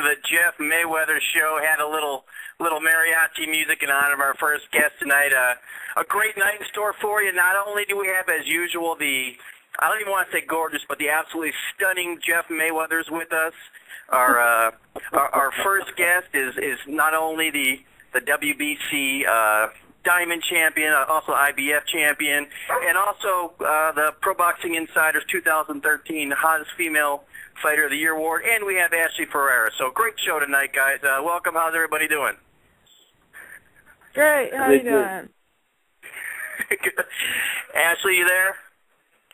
the Jeff Mayweather Show. Had a little mariachi music in honor of our first guest tonight. A great night in store for you. Not only do we have, as usual, I don't even want to say gorgeous, but the absolutely stunning Jeff Mayweather's with us. Our first guest is not only the WBC Diamond Champion, also IBF Champion, and also the Pro Boxing Insider's 2013 Hottest Female Fighter of the Year Award, and we have Ashley Ferrara. So great show tonight, guys. Welcome. How's everybody doing? Great. How are you doing? Good. Ashley, you there?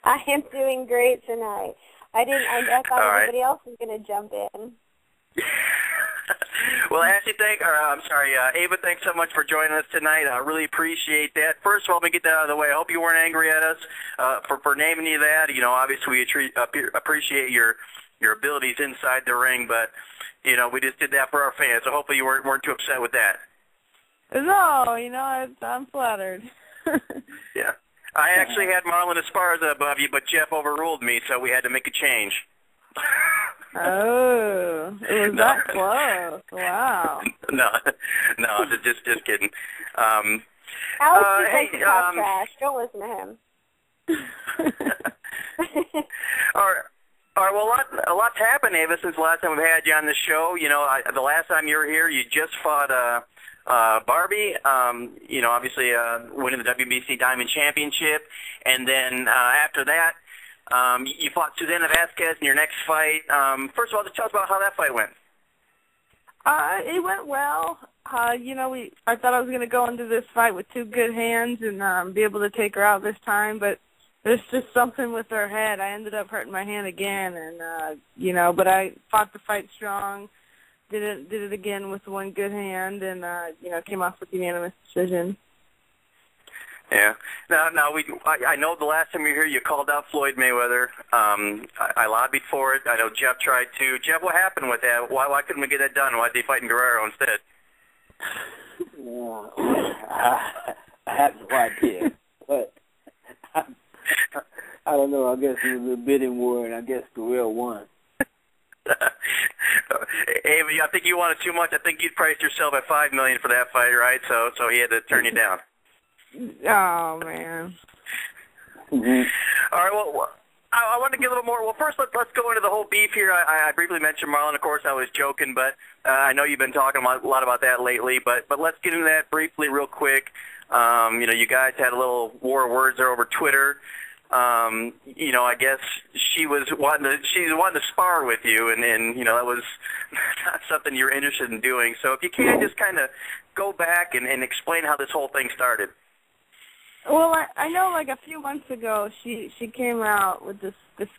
I am doing great tonight. I thought everybody else was going to jump in. Well, Ashley, Ava, thanks so much for joining us tonight. I really appreciate that. First of all, let me get that out of the way. I hope you weren't angry at us for naming you that. You know, obviously we appreciate your abilities inside the ring, but, you know, we just did that for our fans, so hopefully you weren't too upset with that. No, you know, I'm flattered. Yeah. I actually had Marlen Esparza above you, but Jeff overruled me, so we had to make a change. Oh, it was that close. Wow. No, just kidding. Alex likes to talk trash. Don't listen to him. All right. Well, a lot's happened, Ava, since the last time we've had you on the show. You know, the last time you were here, you just fought Barbie, you know, obviously winning the WBC Diamond Championship. And then after that, you fought Susana Vasquez in your next fight. First of all, just tell us about how that fight went. It went well. You know, I thought I was going to go into this fight with two good hands and be able to take her out this time, but there's just something with her head. I ended up hurting my hand again, and you know, but I fought the fight strong. Did it again with one good hand, and you know, came off with a unanimous decision. Yeah. Now I know the last time you were here, you called out Floyd Mayweather. I lobbied for it. I know Jeff tried to. Jeff, what happened with that? Why couldn't we get that done? Why did he fight in Guerrero instead? I have no idea, but I don't know. I guess it was a bidding war, and I guess Guerrero won. Ava, I think you wanted too much. I think you'd priced yourself at $5 million for that fight, right? So he had to turn you down. Oh man. Mm-hmm. All right. Well, I want to get a little more. Well, first let's go into the whole beef here. I briefly mentioned Marlen. Of course, I was joking, but I know you've been talking a lot about that lately. But let's get into that briefly, real quick. You know, you guys had a little war of words there over Twitter. You know, I guess she was wanting to spar with you, and you know, that was not something you were interested in doing. So if you can just kind of go back and explain how this whole thing started. Well, I know like a few months ago she came out with this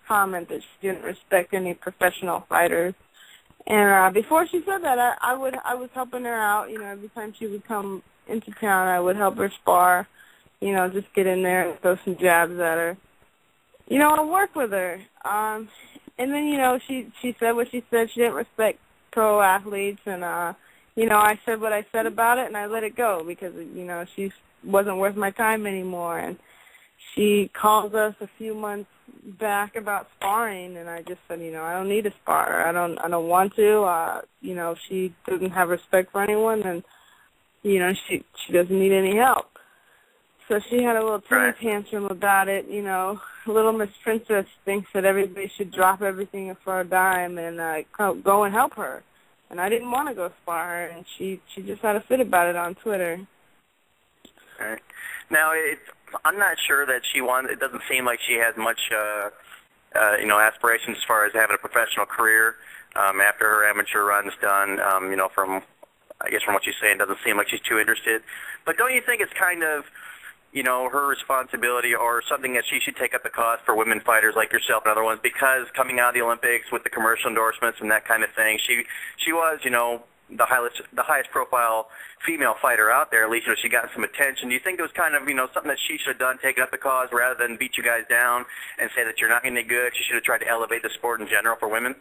comment that she didn't respect any professional fighters. And before she said that, I was helping her out. You know, every time she would come into town, I would help her spar. You know, just get in there and throw some jabs at her. You know, and work with her. And then, you know, she said what she said. She didn't respect pro athletes. And, you know, I said what I said about it, and I let it go because, you know, she wasn't worth my time anymore. And she called us a few months back about sparring, and I just said, you know, I don't need to spar. I don't want to. You know, she doesn't have respect for anyone, and, you know, she doesn't need any help. So she had a little tantrum about it, you know. Little Miss Princess thinks that everybody should drop everything for a dime and go and help her. And I didn't want to go spar her, and she just had a fit about it on Twitter. Right. Now, I'm not sure that she wants. It doesn't seem like she has much, you know, aspirations as far as having a professional career after her amateur run's done. You know, from what she's saying, it doesn't seem like she's too interested. But don't you think it's kind of, you know, her responsibility or something that she should take up the cause for women fighters like yourself and other ones? Because coming out of the Olympics with the commercial endorsements and that kind of thing, she was, you know, the highest profile female fighter out there. At least, you know, she got some attention. Do you think it was kind of, you know, something that she should have done, taken up the cause rather than beat you guys down and say that you're not any good? She should have tried to elevate the sport in general for women.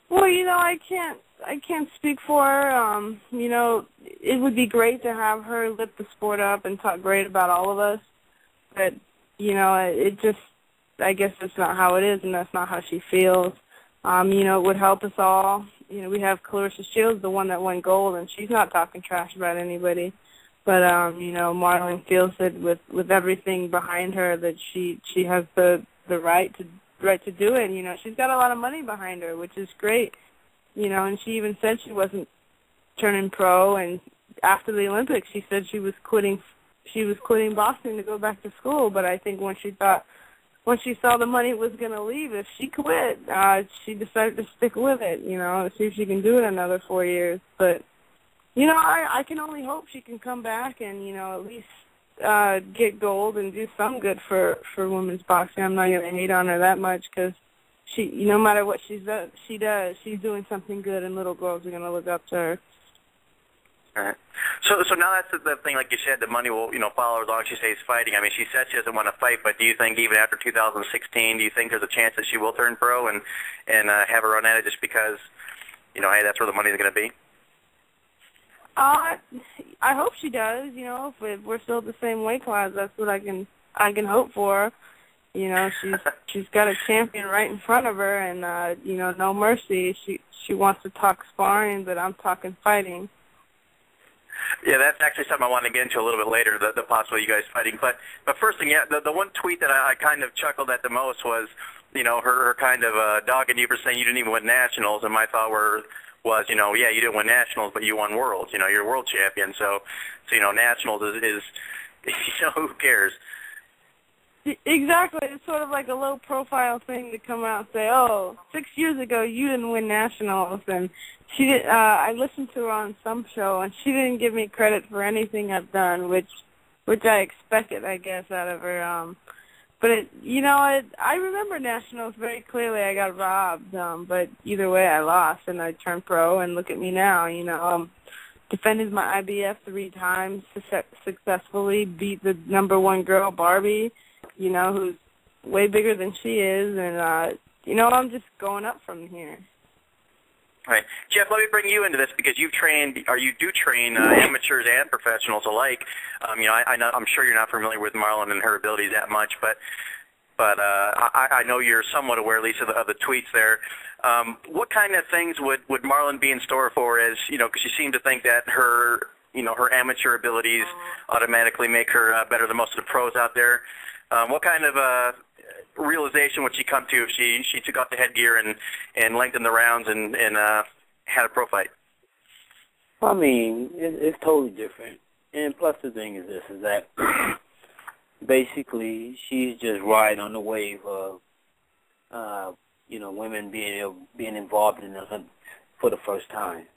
Well, you know, I can't speak for her. You know, it would be great to have her lift the sport up and talk great about all of us. But, you know, it just, I guess that's not how it is, and that's not how she feels. You know, it would help us all. we have Clarissa Shields, the one that won gold, and she's not talking trash about anybody. But Marlen feels that with everything behind her, that she has the right to do it. She's got a lot of money behind her, which is great. And she even said she wasn't turning pro, and after the Olympics, she said she was quitting boxing to go back to school. But I think when she saw the money was going to leave, if she quit, she decided to stick with it, see if she can do it another 4 years. But, I can only hope she can come back and, at least get gold and do some good for women's boxing. I'm not going to hate on her that much because she, no matter what she does, she's doing something good, and little girls are going to look up to her. All right. So now that's the thing, like you said, the money will, follow her as long as she stays fighting. I mean, she said she doesn't want to fight, but do you think even after 2016, do you think there's a chance that she will turn pro and have a run at it just because, hey, that's where the money's going to be? I hope she does. If we're still the same weight class, that's what I can hope for. She's got a champion right in front of her, and no mercy. She wants to talk sparring, but I'm talking fighting. Yeah, that's actually something I want to get into a little bit later, the possibility of you guys fighting. But first thing, yeah, the one tweet that I kind of chuckled at the most was, her kind of dogging you for saying you didn't even win nationals, and my thought was, yeah, you didn't win nationals, but you won worlds. You're a world champion, so nationals is who cares? Exactly. It's sort of like a low-profile thing to come out and say, oh, 6 years ago you didn't win nationals. And she did. I listened to her on some show, and she didn't give me credit for anything I've done, which I expected, I guess, out of her. But, I remember nationals very clearly. I got robbed, but either way I lost, and I turned pro, and look at me now, defended my IBF 3 times successfully, beat the #1 girl, Barbie, who's way bigger than she is, and, I'm just going up from here. All right. Jeff, let me bring you into this because you do train amateurs and professionals alike. I'm sure you're not familiar with Marlen and her abilities that much, but I know you're somewhat aware, at least, of the tweets there. What kind of things would Marlen be in store for as, because you seem to think that her amateur abilities automatically make her better than most of the pros out there. What kind of realization would she come to if she took off the headgear and lengthened the rounds and had a pro fight? I mean, it's totally different. And plus the thing is this, is that basically she's just riding on the wave of, women being involved in the Olympics for the first time.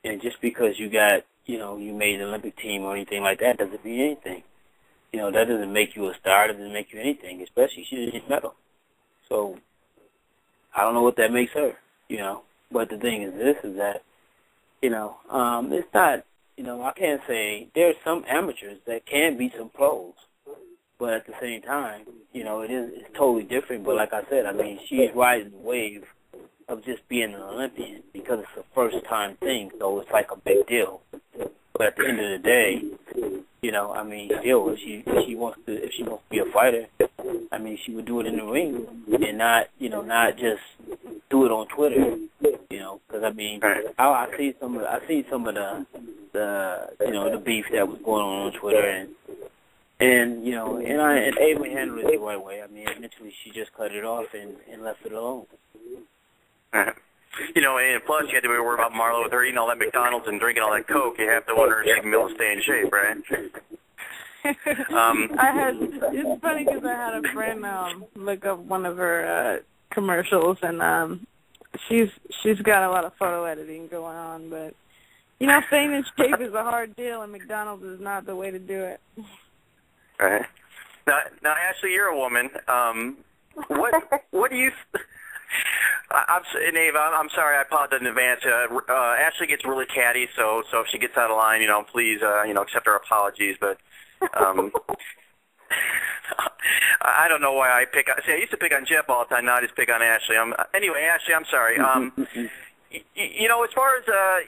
And just because you got, you made an Olympic team or anything like that doesn't mean anything. That doesn't make you a star, doesn't make you anything, especially she didn't get medal. So I don't know what that makes her, But the thing is this, is that, it's not, I can't say there's some amateurs that can be some pros. But at the same time, it's totally different. But like I said, I mean, she's riding the wave of just being an Olympian because it's a first-time thing, so it's like a big deal. But at the end of the day, still, if she wants to be a fighter, I mean, she would do it in the ring and not just do it on Twitter, because I mean, I see some of the beef that was going on Twitter, and Ava handled it the right way. I mean, eventually she just cut it off and left it alone. And plus you had to be worried about Marlen with her eating all that McDonald's and drinking all that Coke. You have to wonder if she can be able to stay in shape, right? It's funny because I had a friend look up one of her commercials, and she's got a lot of photo editing going on, but staying in shape is a hard deal, and McDonald's is not the way to do it. Right. Now, Ashley, you're a woman. What do you? Ava, I'm sorry, I apologize in advance. Ashley gets really catty, so if she gets out of line, please, accept our apologies. But I don't know why I pick. See, I used to pick on Jeff all the time. Now I just pick on Ashley. Anyway, Ashley, I'm sorry. As far as I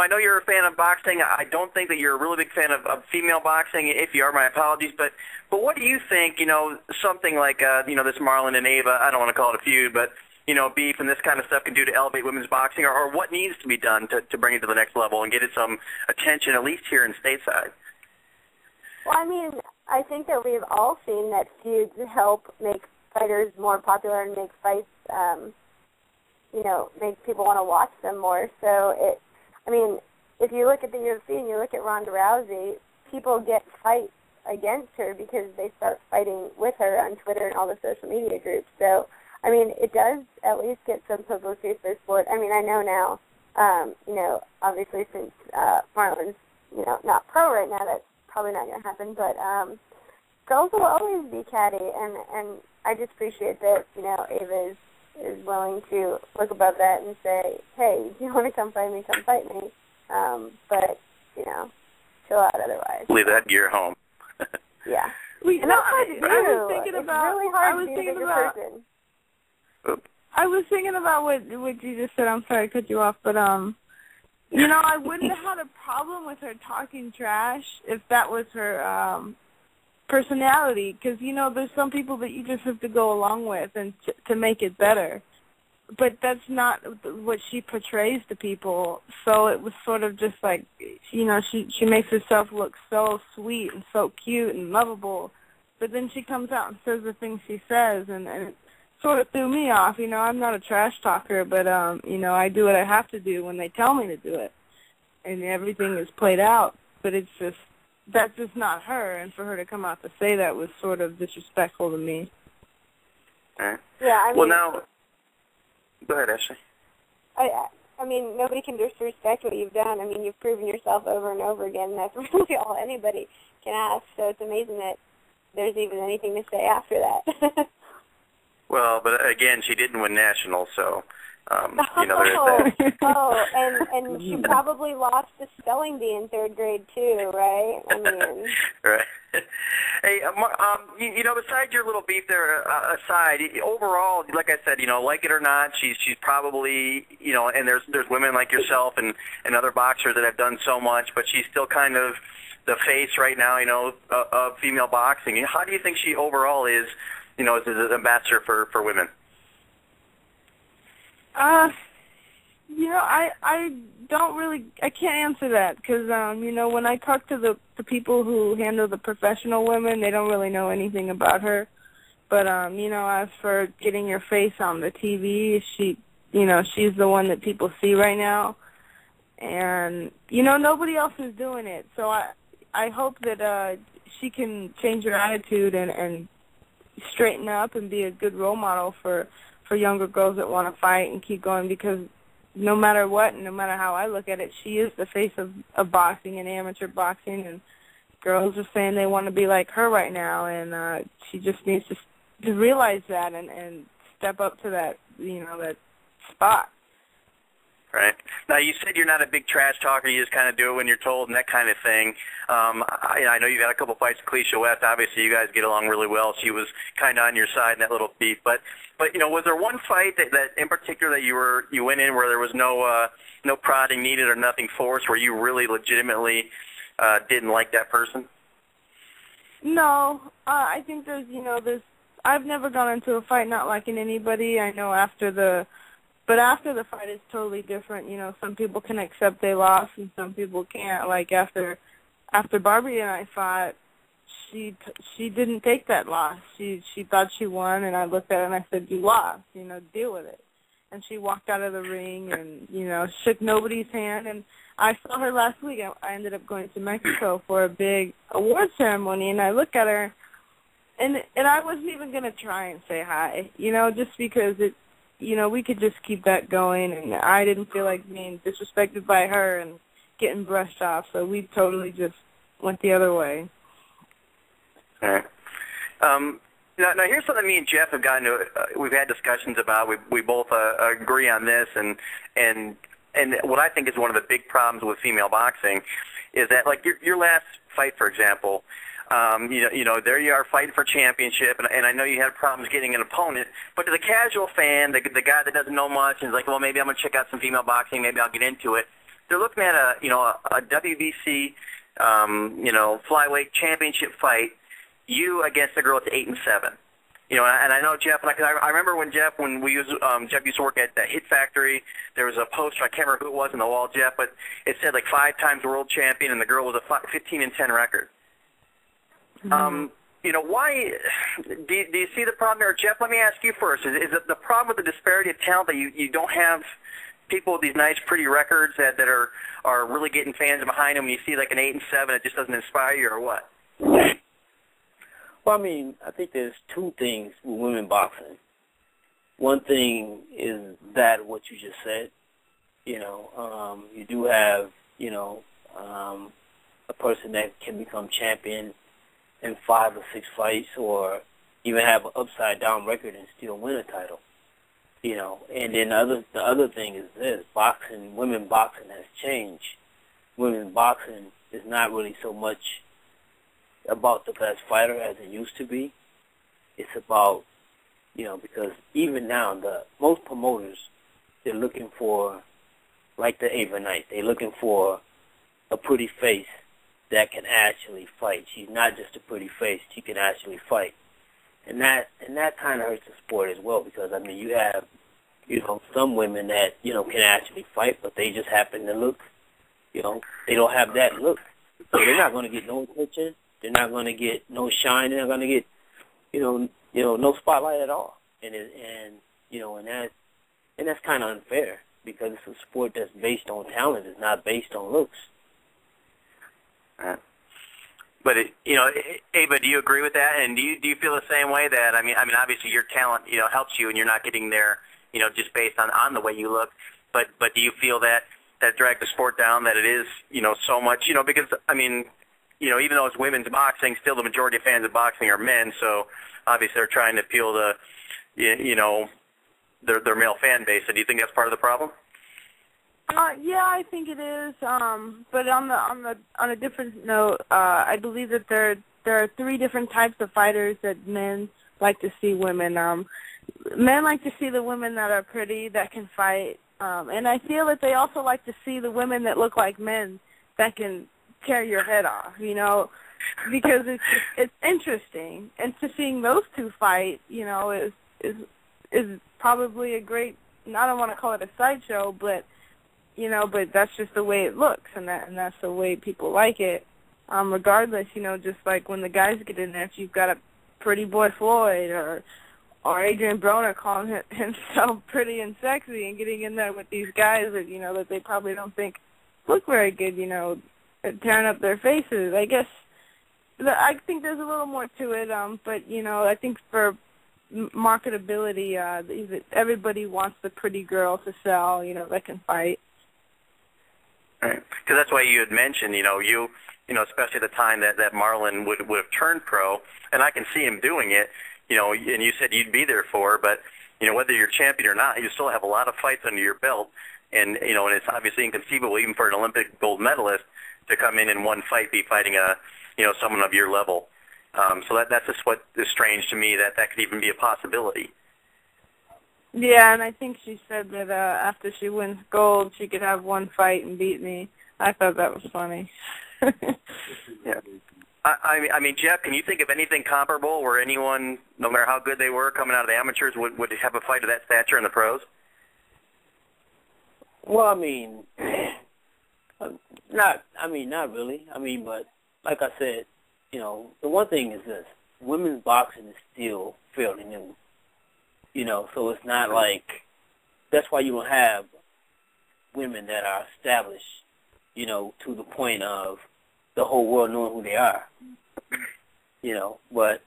know you're a fan of boxing. I don't think that you're a really big fan of female boxing. If you are, my apologies. But what do you think? Something like this Marlen and Ava. I don't want to call it a feud, but beef and this kind of stuff can do to elevate women's boxing, or what needs to be done to bring it to the next level and get it some attention, at least here in stateside? Well, I mean, I think that we've all seen that feuds help make fighters more popular and make fights, make people want to watch them more. So, if you look at the UFC and you look at Ronda Rousey, people get fights against her because they start fighting with her on Twitter and all the social media groups. So, it does at least get some publicity for the sport. I know now, obviously since Marlen's, not pro right now, that's probably not going to happen, but girls will always be catty, and I just appreciate that, Ava is willing to look above that and say, hey, if you want to come fight me, come fight me. But, chill out otherwise. Leave that gear home. Yeah. And that's hard to do. I was thinking about, it's really hard to be a bigger person. I was thinking about what you just said. I'm sorry to cut you off, but I wouldn't have had a problem with her talking trash if that was her personality, because there's some people that you just have to go along with and to make it better. But that's not what she portrays to people. So it was sort of just like, she makes herself look so sweet and so cute and lovable, but then she comes out and says the things she says, and it sort of threw me off. I'm not a trash talker, but, I do what I have to do when they tell me to do it, and everything is played out. But that's just not her, and for her to come out to say that was sort of disrespectful to me. Right. Yeah, well, now, go ahead, Ashley. Nobody can disrespect what you've done. You've proven yourself over and over again, and that's really all anybody can ask. So it's amazing that there's even anything to say after that. Well, but again, she didn't win nationals, so, there is that. And she probably lost the spelling bee in third grade, too, right? Right. Hey, besides your little beef there aside, overall, like I said, like it or not, she's probably, and there's women like yourself and other boxers that have done so much, but she's still kind of the face right now, of female boxing. How do you think she overall is, as an ambassador for women? I can't answer that because, when I talk to the people who handle the professional women, they don't really know anything about her. But, as for getting your face on the TV, she's the one that people see right now. And, nobody else is doing it. So I hope that she can change her attitude and straighten up and be a good role model for younger girls that want to fight and keep going, because no matter what, and no matter how I look at it, she is the face of boxing and amateur boxing, and girls are saying they want to be like her right now, and she just needs to realize that and step up to that, that spot. Right. Now, you said you're not a big trash talker. You just kind of do it when you're told and that kind of thing. I know you've had a couple fights with Keisha West. Obviously, you guys get along really well. She was kind of on your side in that little beef. But was there one fight that in particular that you went in where there was no prodding needed or nothing forced, where you really legitimately didn't like that person? No. I think there's I've never gone into a fight not liking anybody. I know after the fight it's totally different. Some people can accept they lost and some people can't. Like after Barbie and I fought, she didn't take that loss. She thought she won, and I looked at her and I said, "You lost. Deal with it." And she walked out of the ring and shook nobody's hand. And I saw her last week. I ended up going to Mexico for a big award ceremony, and I looked at her, and I wasn't even gonna try and say hi. Just because we could just keep that going, and I didn't feel like being disrespected by her and getting brushed off, so we totally just went the other way. All right. Now here's something me and Jeff have gotten to. We've had discussions about. We both agree on this, and what I think is one of the big problems with female boxing is that, like your last fight, for example. There you are fighting for championship, and I know you had problems getting an opponent, but to the casual fan, the guy that doesn't know much and is like, well, maybe I'm going to check out some female boxing, maybe I'll get into it, they're looking at a WBC, flyweight championship fight, you against a girl that's 8-7. You know, and I know Jeff, like I remember when Jeff used to work at the Hit Factory, there was a poster, I can't remember who it was on the wall, Jeff, but it said like 5 times world champion, and the girl was a 15-10 record. Mm-hmm. You know, why do you see the problem there, Jeff? Let me ask you first: Is it the problem with the disparity of talent that you don't have people with these nice, pretty records that are really getting fans behind them? And you see like an 8 and 7, it just doesn't inspire you, or what? Well, I mean, I think there's 2 things with women boxing. One thing is that what you just said. You know, you do have, you know, a person that can become champion in 5 or 6 fights, or even have an upside-down record and still win a title. You know, and then the other thing is this: boxing, women boxing has changed. Women boxing is not really so much about the best fighter as it used to be. It's about, you know, because even now most promoters, they're looking for, like the Ava Knight, they're looking for a pretty face that can actually fight. She's not just a pretty face; she can actually fight, and that kind of hurts the sport as well. Because I mean, you have, you know, some women that, you know, can actually fight, but they just happen to look, you know, they don't have that look, so they're not going to get no attention. They're not going to get no shine. They're not going to get, you know, no spotlight at all. And you know, and that's kind of unfair, because it's a sport that's based on talent. It's not based on looks. But you know, Ava, do you agree with that? And do you feel the same way that I mean, obviously your talent, you know, helps you, and you're not getting there, you know, just based on the way you look. But do you feel that drags the sport down? That it is, you know, so much, you know, because I mean, you know, even though it's women's boxing, still the majority of fans of boxing are men. So obviously they're trying to appeal to, you know, their male fan base. So do you think that's part of the problem? Yeah, I think it is. But on a different note, I believe that there are 3 different types of fighters that men like to see women. Men like to see the women that are pretty, that can fight, and I feel that they also like to see the women that look like men that can tear your head off, you know, because it's interesting, and to seeing those 2 fight, you know, is probably a great. I don't want to call it a sideshow, but you know, but that's just the way it looks, and that's the way people like it. Regardless, you know, just like when the guys get in there, if you've got a pretty boy Floyd or Adrian Broner calling himself pretty and sexy and getting in there with these guys that, you know, that they probably don't think look very good, you know, tearing up their faces. I guess I think there's a little more to it, but you know, I think for marketability, everybody wants the pretty girl to sell, you know, that can fight. Right. Because that's why you had mentioned, you know, especially at the time that Marlen would have turned pro, and I can see him doing it, you know, and you said you'd be there for, but, you know, whether you're champion or not, you still have a lot of fights under your belt, and, you know, and it's obviously inconceivable even for an Olympic gold medalist to come in one fight, be fighting someone of your level. So that's just what is strange to me, that could even be a possibility. Yeah, and I think she said that after she wins gold, she could have 1 fight and beat me. I thought that was funny. Yeah. I mean, Jeff, can you think of anything comparable where anyone, no matter how good they were, coming out of the amateurs, would have a fight of that stature in the pros? Well, I mean, not really. I mean, but like I said, you know, the one thing is this: women's boxing is still fairly new. You know, so it's not like, that's why you don't have women that are established, you know, to the point of the whole world knowing who they are. You know, but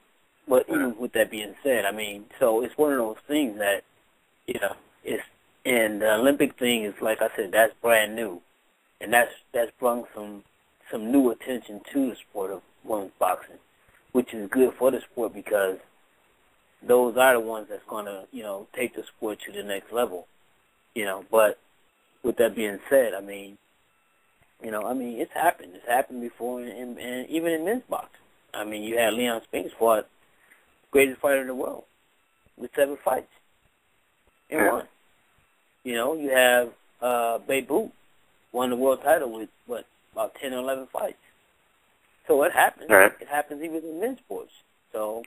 even with that being said, I mean, so it's one of those things that, you know, and the Olympic thing is, like I said, that's brand new, and that's brought some new attention to the sport of women's boxing, which is good for the sport, because those are the ones that's going to, you know, take the sport to the next level, you know. But with that being said, I mean, you know, I mean, it's happened. It's happened before, and even in men's boxing. I mean, you had Leon Spinks fought the greatest fighter in the world with 7 fights and won. You know, you have Babe Ruth won the world title with, about 10 or 11 fights. So it happens. Right. It happens even in men's sports. So,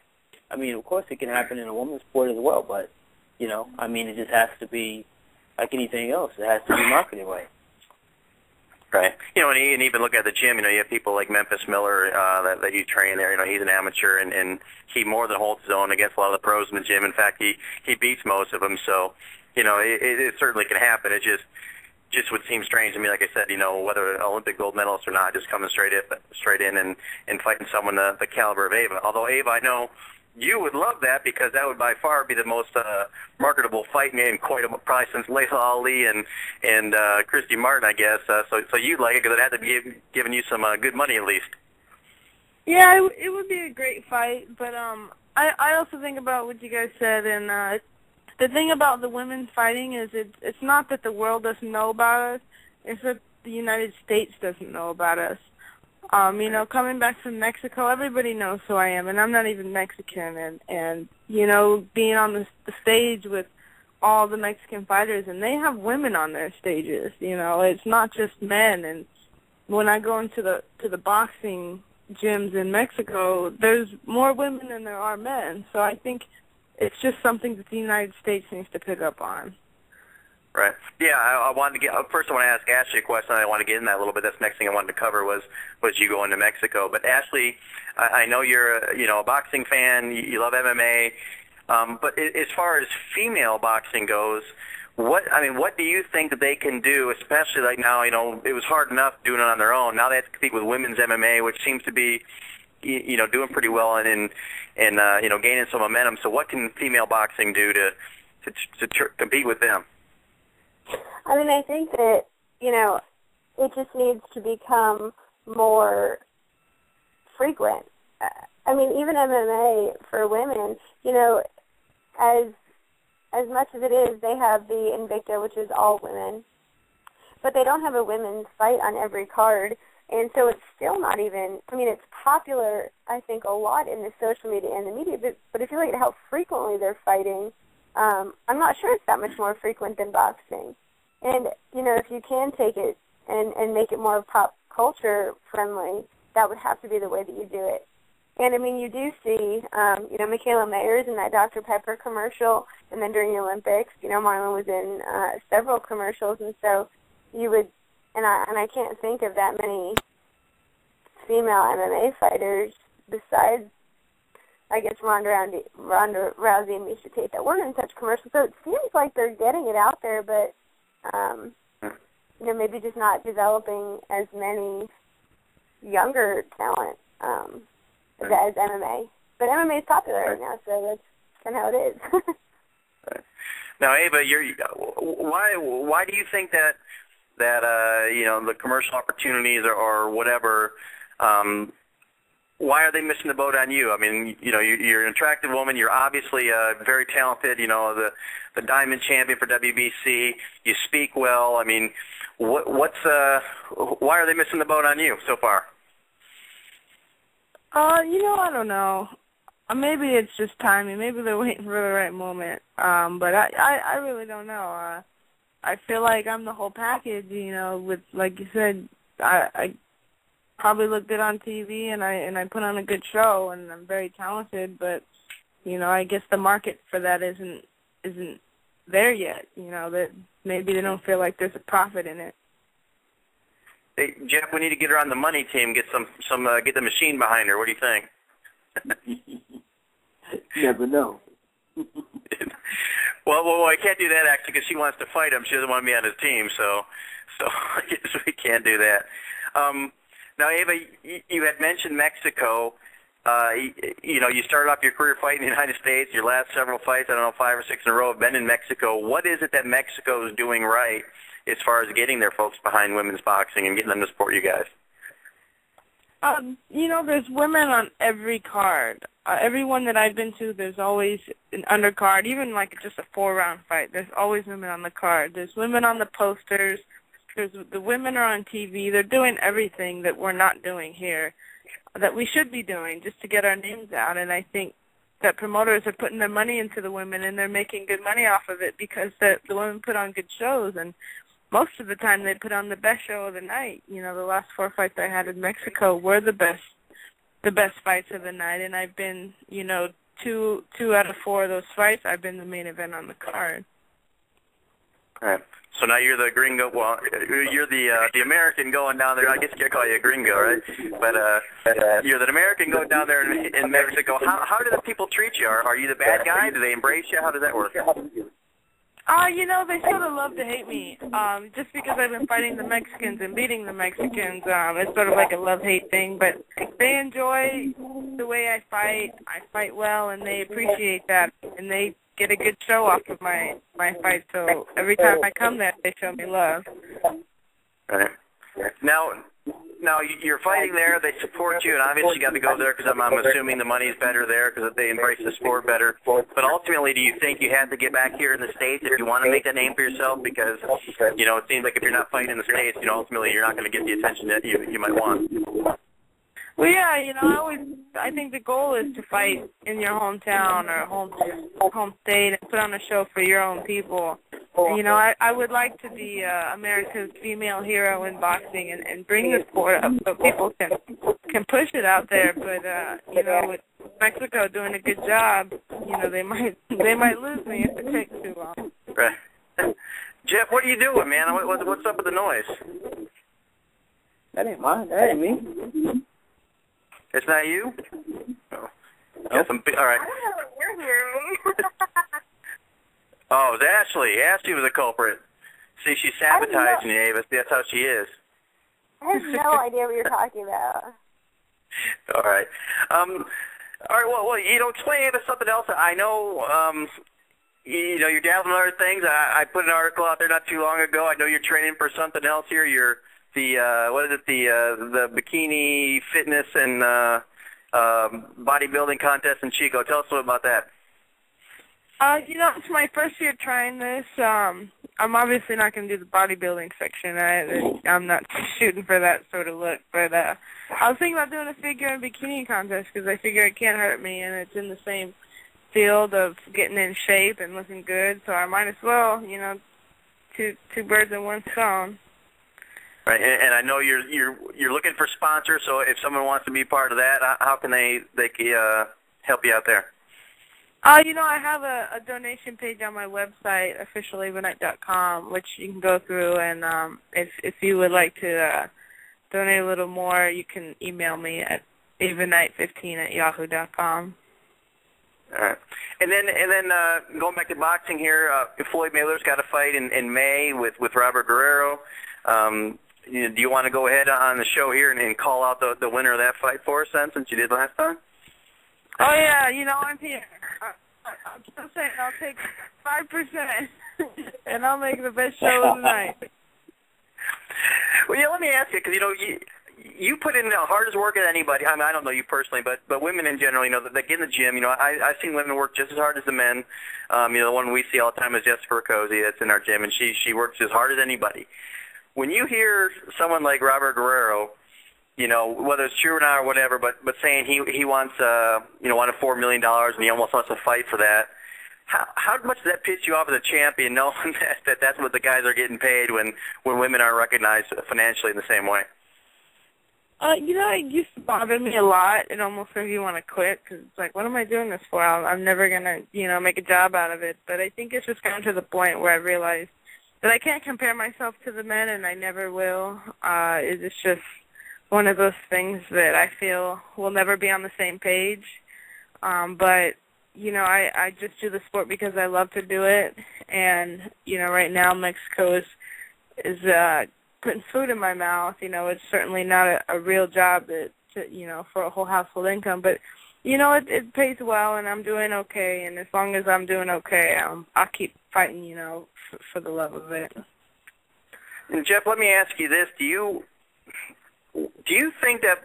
I mean, of course it can happen in a woman's sport as well, but, you know, I mean, it just has to be like anything else. It has to be marketed right. Right. You know, and even look at the gym, you know, you have people like Memphis Miller that you train there. You know, he's an amateur, and he more than holds his own against a lot of the pros in the gym. In fact, he beats most of them. So, you know, it certainly can happen. It just would seem strange to me, like I said, you know, whether an Olympic gold medalist or not, just coming straight in and fighting someone the caliber of Ava. Although, Ava, I know you would love that because that would by far be the most marketable fight name probably since Layla Ali and Christy Martin, I guess. So you'd like it because it had to be giving you some good money at least. Yeah, it would be a great fight, but I also think about what you guys said, and the thing about the women fighting is it's not that the world doesn't know about us, it's that the United States doesn't know about us. You know, coming back from Mexico, everybody knows who I am, and I'm not even Mexican, and you know, being on the stage with all the Mexican fighters, and they have women on their stages, you know, it's not just men, and when I go into the boxing gyms in Mexico, there's more women than there are men, so I think it's just something that the United States needs to pick up on. Right. Yeah, I wanted to get first. I want to ask Ashley a question. I want to get in that a little bit. That's the next thing I wanted to cover was you going to Mexico. But Ashley, I know you're a boxing fan. You love MMA. But as far as female boxing goes, what do you think that they can do? Especially like now, you know, it was hard enough doing it on their own. Now they have to compete with women's MMA, which seems to be, you know, doing pretty well and you know, gaining some momentum. So what can female boxing do to compete with them? I mean, I think that, you know, it just needs to become more frequent. I mean, even MMA for women, you know, as much as it is, they have the Invicta, which is all women, but they don't have a women's fight on every card, and so it's still not even, I mean, it's popular, I think, a lot in the social media and the media, but if you look at how frequently they're fighting, I'm not sure it's that much more frequent than boxing. And, you know, if you can take it and make it more pop culture friendly, that would have to be the way that you do it. And, I mean, you do see, you know, Michaela Mayers in that Dr. Pepper commercial, and then during the Olympics, you know, Marlen was in several commercials, and so you would, and I can't think of that many female MMA fighters besides, I guess, Ronda Rousey and Miesha Tate that weren't in such commercials. So it seems like they're getting it out there, but you know, maybe just not developing as many younger talent as MMA. But MMA is popular right now, so that's kind of how it is. Now, Ava, why do you think that you know, the commercial opportunities or whatever, why are they missing the boat on you? I mean, you know, you're an attractive woman. You're obviously very talented. You know, the Diamond Champion for WBC. You speak well. I mean, why are they missing the boat on you so far? You know, I don't know. Maybe it's just timing. Maybe they're waiting for the right moment. But I really don't know. I feel like I'm the whole package. You know, with, like you said, I probably look good on TV, and I put on a good show, and I'm very talented, but, you know, I guess the market for that isn't there yet, you know, that maybe they don't feel like there's a profit in it. Hey, Jeff, we need to get her on the money team, get get the machine behind her. What do you think? You never know. Well, I can't do that, actually, because she wants to fight him. She doesn't want to be on his team, so I guess we can't do that. Now, Ava, you had mentioned Mexico. You know, you started off your career fighting in the United States. Your last several fights, I don't know, 5 or 6 in a row, have been in Mexico. What is it that Mexico is doing right as far as getting their folks behind women's boxing and getting them to support you guys? You know, there's women on every card. Every one that I've been to, there's always an undercard, even like just a 4-round fight. There's always women on the card. There's women on the posters. The women are on TV. They're doing everything that we're not doing here, that we should be doing just to get our names out. And I think that promoters are putting their money into the women, and they're making good money off of it because the women put on good shows. And most of the time they put on the best show of the night. You know, the last 4 fights I had in Mexico were the best fights of the night. And I've been, you know, two out of 4 of those fights, I've been the main event on the card. All right. So now you're the gringo. Well, you're the American going down there. I guess I can't call you a gringo, right? But you're the American going down there in Mexico. How do the people treat you? Are you the bad guy? Do they embrace you? How does that work? They sort of love to hate me. Just because I've been fighting the Mexicans and beating the Mexicans, it's sort of like a love-hate thing. But they enjoy the way I fight. I fight well, and they appreciate that, and they get a good show off of my fight. So every time I come there, they show me love. Right. Now you're fighting there. They support you, and obviously you got to go there because I'm assuming the money's better there because they embrace the sport better. But ultimately, do you think you have to get back here in the States if you want to make that name for yourself? Because it seems like if you're not fighting in the States, ultimately you're not going to get the attention that you might want. Well, yeah, I think the goal is to fight in your hometown or home state and put on a show for your own people. And, I would like to be America's female hero in boxing and bring the sport up so people can push it out there. But with Mexico doing a good job, they might lose me if it takes too long. Right. Jeff, what are you doing, man? What's up with the noise? That ain't mine. That ain't me. It's not you? Oh. Yes, all right. I don't know what you're hearing. Oh, it was Ashley. Ashley was a culprit. See, she's sabotaging you, Ava. That's how she is. I have no idea what you're talking about. All right. All right, well, explain Ava something else. I know, you're dabbling in other things. I put an article out there not too long ago. I know you're training for something else here. You're the bikini fitness and bodybuilding contest in Chico. Tell us a little about that. It's my first year trying this. I'm obviously not going to do the bodybuilding section. I'm not shooting for that sort of look. But I was thinking about doing a figure and bikini contest because I figure it can't hurt me, and it's in the same field of getting in shape and looking good. So I might as well, two birds in one stone. Right, and I know you're looking for sponsors. So if someone wants to be part of that, how can they help you out there? I have a donation page on my website, officialavaknight.com, which you can go through, and if you would like to donate a little more, you can email me at avaknight15@yahoo.com. All right. And then going back to boxing here, Floyd Mayweather's got a fight in May with Robert Guerrero. Do you want to go ahead on the show here and call out the winner of that fight for us then, since you did last time? Oh, yeah, I'm here. I'm just saying I'll take 5%, and I'll make the best show of the night. Well, let me ask you, because, you put in the hardest work of anybody. I mean, I don't know you personally, but women in general, they get in the gym. I've seen women work just as hard as the men. The one we see all the time is Jessica Rakosi that's in our gym, and she works as hard as anybody. When you hear someone like Robert Guerrero, whether it's true or not or whatever, but saying he wants, wanted $4 million and he almost wants to fight for that, how much does that piss you off as a champion, knowing that's what the guys are getting paid when women aren't recognized financially in the same way? It used to bother me a lot. It almost made me want to quit because it's like, what am I doing this for? I'm never going to, make a job out of it. But I think it's just gotten to the point where I realized that I can't compare myself to the men, and I never will. It's just one of those things that I feel will never be on the same page. But, I just do the sport because I love to do it. And, right now Mexico is putting food in my mouth. It's certainly not a real job for a whole household income. But, it pays well, and I'm doing okay. And as long as I'm doing okay, I'll keep fighting, for the love of it. And Jeff, let me ask you this. Do you think that,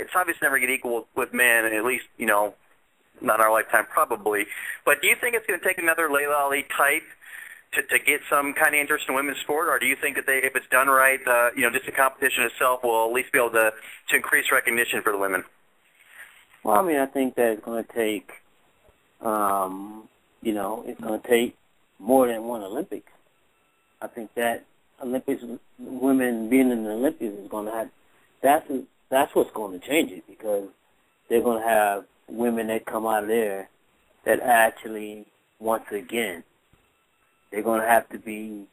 it's obviously never get equal with men, at least, not in our lifetime probably, but do you think it's going to take another Layla Ali type to get some kind of interest in women's sport, or do you think that if it's done right, just the competition itself will at least be able to increase recognition for the women? Well, I think that it's going to take, it's going to take more than one Olympics. I think that Olympics, women being in the Olympics is going to have, that's what's going to change it, because they're going to have women that come out of there that actually, once again, they're going to have to be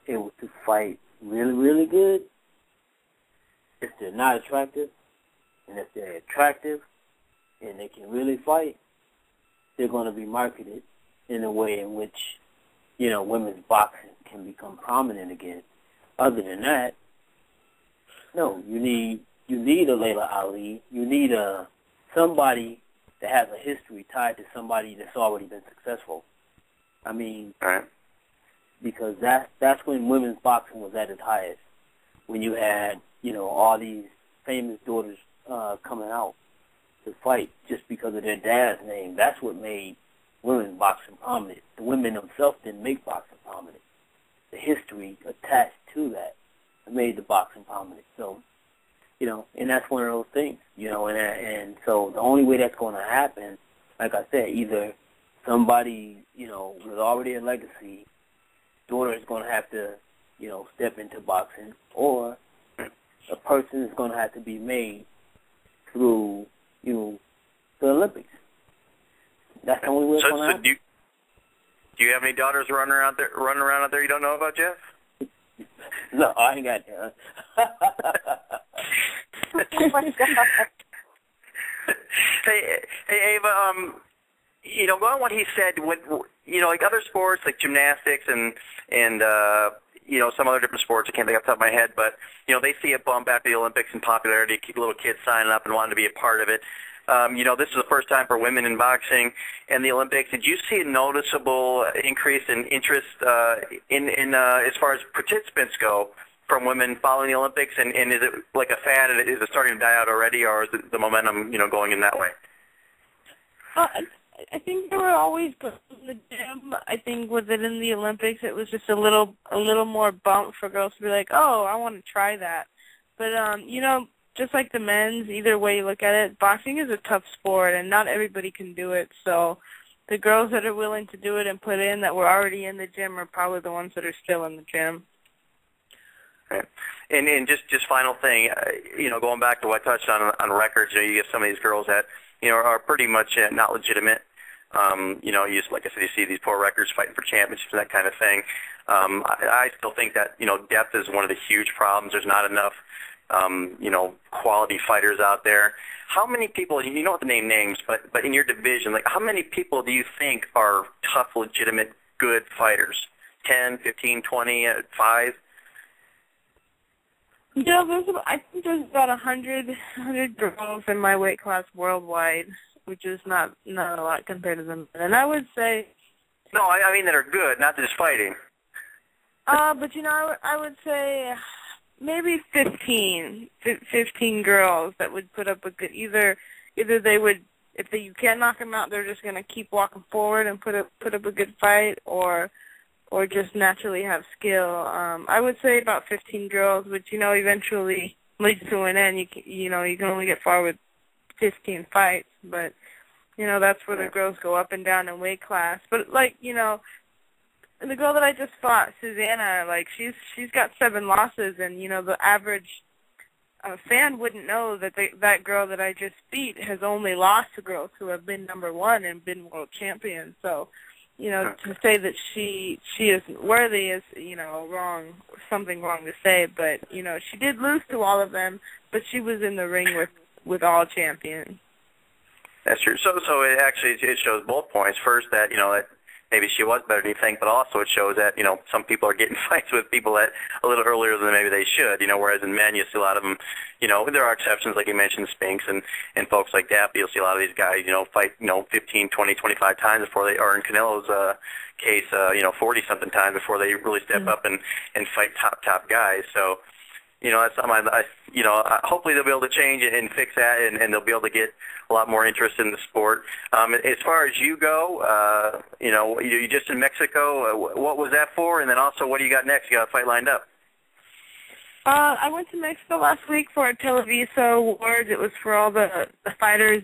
able to fight really, really good. If they're not attractive, and if they're attractive and they can really fight, they're going to be marketed in a way in which, you know, women's boxing can become prominent again. Other than that, no, you need a Layla Ali. You need somebody that has a history tied to somebody that's already been successful. I mean, because that's when women's boxing was at its highest. When you had, you know, all these famous daughters coming out to fight just because of their dad's name. That's what made women's boxing prominent. The women themselves didn't make boxing prominent. The history attached to that made the boxing prominent. So, you know, and that's one of those things, you know, and so the only way that's going to happen, like I said, either somebody, you know, with already a legacy, daughter is going to have to, you know, step into boxing, or a person is going to have to be made through, you know, the Olympics. That's the only way it's going to happen. Do you have any daughters running around out there you don't know about, Jeff? No, I ain't got that. Oh my God. Hey, Ava, you know, going on what he said, with, you know, like other sports like gymnastics and you know, some other different sports, I can't think off the top of my head, but, you know, they see a bump after the Olympics in popularity, keep little kids signing up and wanting to be a part of it. You know, this is the first time for women in boxing and the Olympics. Did you see a noticeable increase in interest in as far as participants go from women following the Olympics? And is it like a fad? Is it starting to die out already, or is the momentum, you know, going in that way? I think they were always good in the gym. I think with it in the Olympics, it was just a little more bump for girls to be like, oh, I want to try that. But you know, just like the men's, either way you look at it, boxing is a tough sport, and not everybody can do it. So the girls that are willing to do it and put in that were already in the gym are probably the ones that are still in the gym. Right. And just final thing, you know, going back to what I touched on records, you know, you get some of these girls that, you know, are pretty much not legitimate. You know, like I said, you see these poor records fighting for championships and that kind of thing. I still think that, you know, depth is one of the huge problems. There's not enough, you know, quality fighters out there. How many people, you don't have to name names, but in your division, like how many people do you think are tough, legitimate, good fighters? 10, 15, 20, 5? Yeah, I think there's about 100 girls in my weight class worldwide, which is not a lot compared to them. And I would say... No, I mean that are good, not just fighting. But, you know, I would say maybe 15 girls that would put up a good... Either they would... If you can't knock them out, they're just going to keep walking forward and put up a good fight, or just naturally have skill. I would say about 15 girls, which, you know, eventually leads to an end. You know, you can only get far with 15 fights, but, you know, that's where the girls go up and down in weight class. But, like, you know, the girl that I just fought, Susanna, like, she's got 7 losses, and, you know, the average fan wouldn't know that that girl that I just beat has only lost to girls who have been number 1 and been world champions. So, you know, to say that she isn't worthy is, you know, something wrong to say. But, you know, she did lose to all of them, but she was in the ring with all champions. That's true. So it actually shows both points. First, that, you know, that maybe she was better than you think, but also it shows that, you know, some people are getting fights with people that a little earlier than maybe they should, you know, whereas in men you see a lot of them, you know, there are exceptions, like you mentioned, Spinks and folks like that, but you'll see a lot of these guys, you know, fight, you know, 15, 20, 25 times before they, or in Canelo's case, you know, 40-something times before they really step up and fight top guys. So, you know, that's something you know, hopefully they'll be able to change it and fix that, and they'll be able to get a lot more interest in the sport. As far as you go, you know, you're just in Mexico. What was that for? And then also, what do you got next? You got a fight lined up? I went to Mexico last week for a Televisa Awards. It was for all the fighters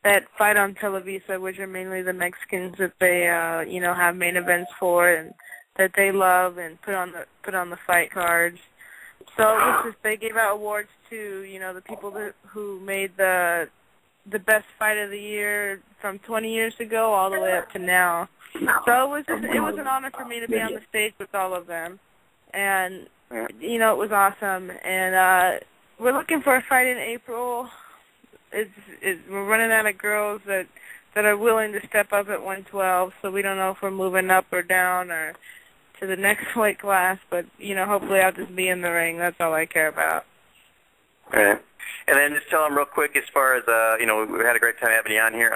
that fight on Televisa, which are mainly the Mexicans that they, you know, have main events for and that they love and put on the fight cards. So it was just, they gave out awards to, you know, the people who made the the best fight of the year from 20 years ago all the way up to now. So it was an honor for me to be on the stage with all of them. And, you know, it was awesome. And we're looking for a fight in April. We're running out of girls that are willing to step up at 112, so we don't know if we're moving up or down or to the next weight class. But, you know, hopefully I'll just be in the ring. That's all I care about. All right. And then just tell them real quick as far as, you know, we had a great time having you on here.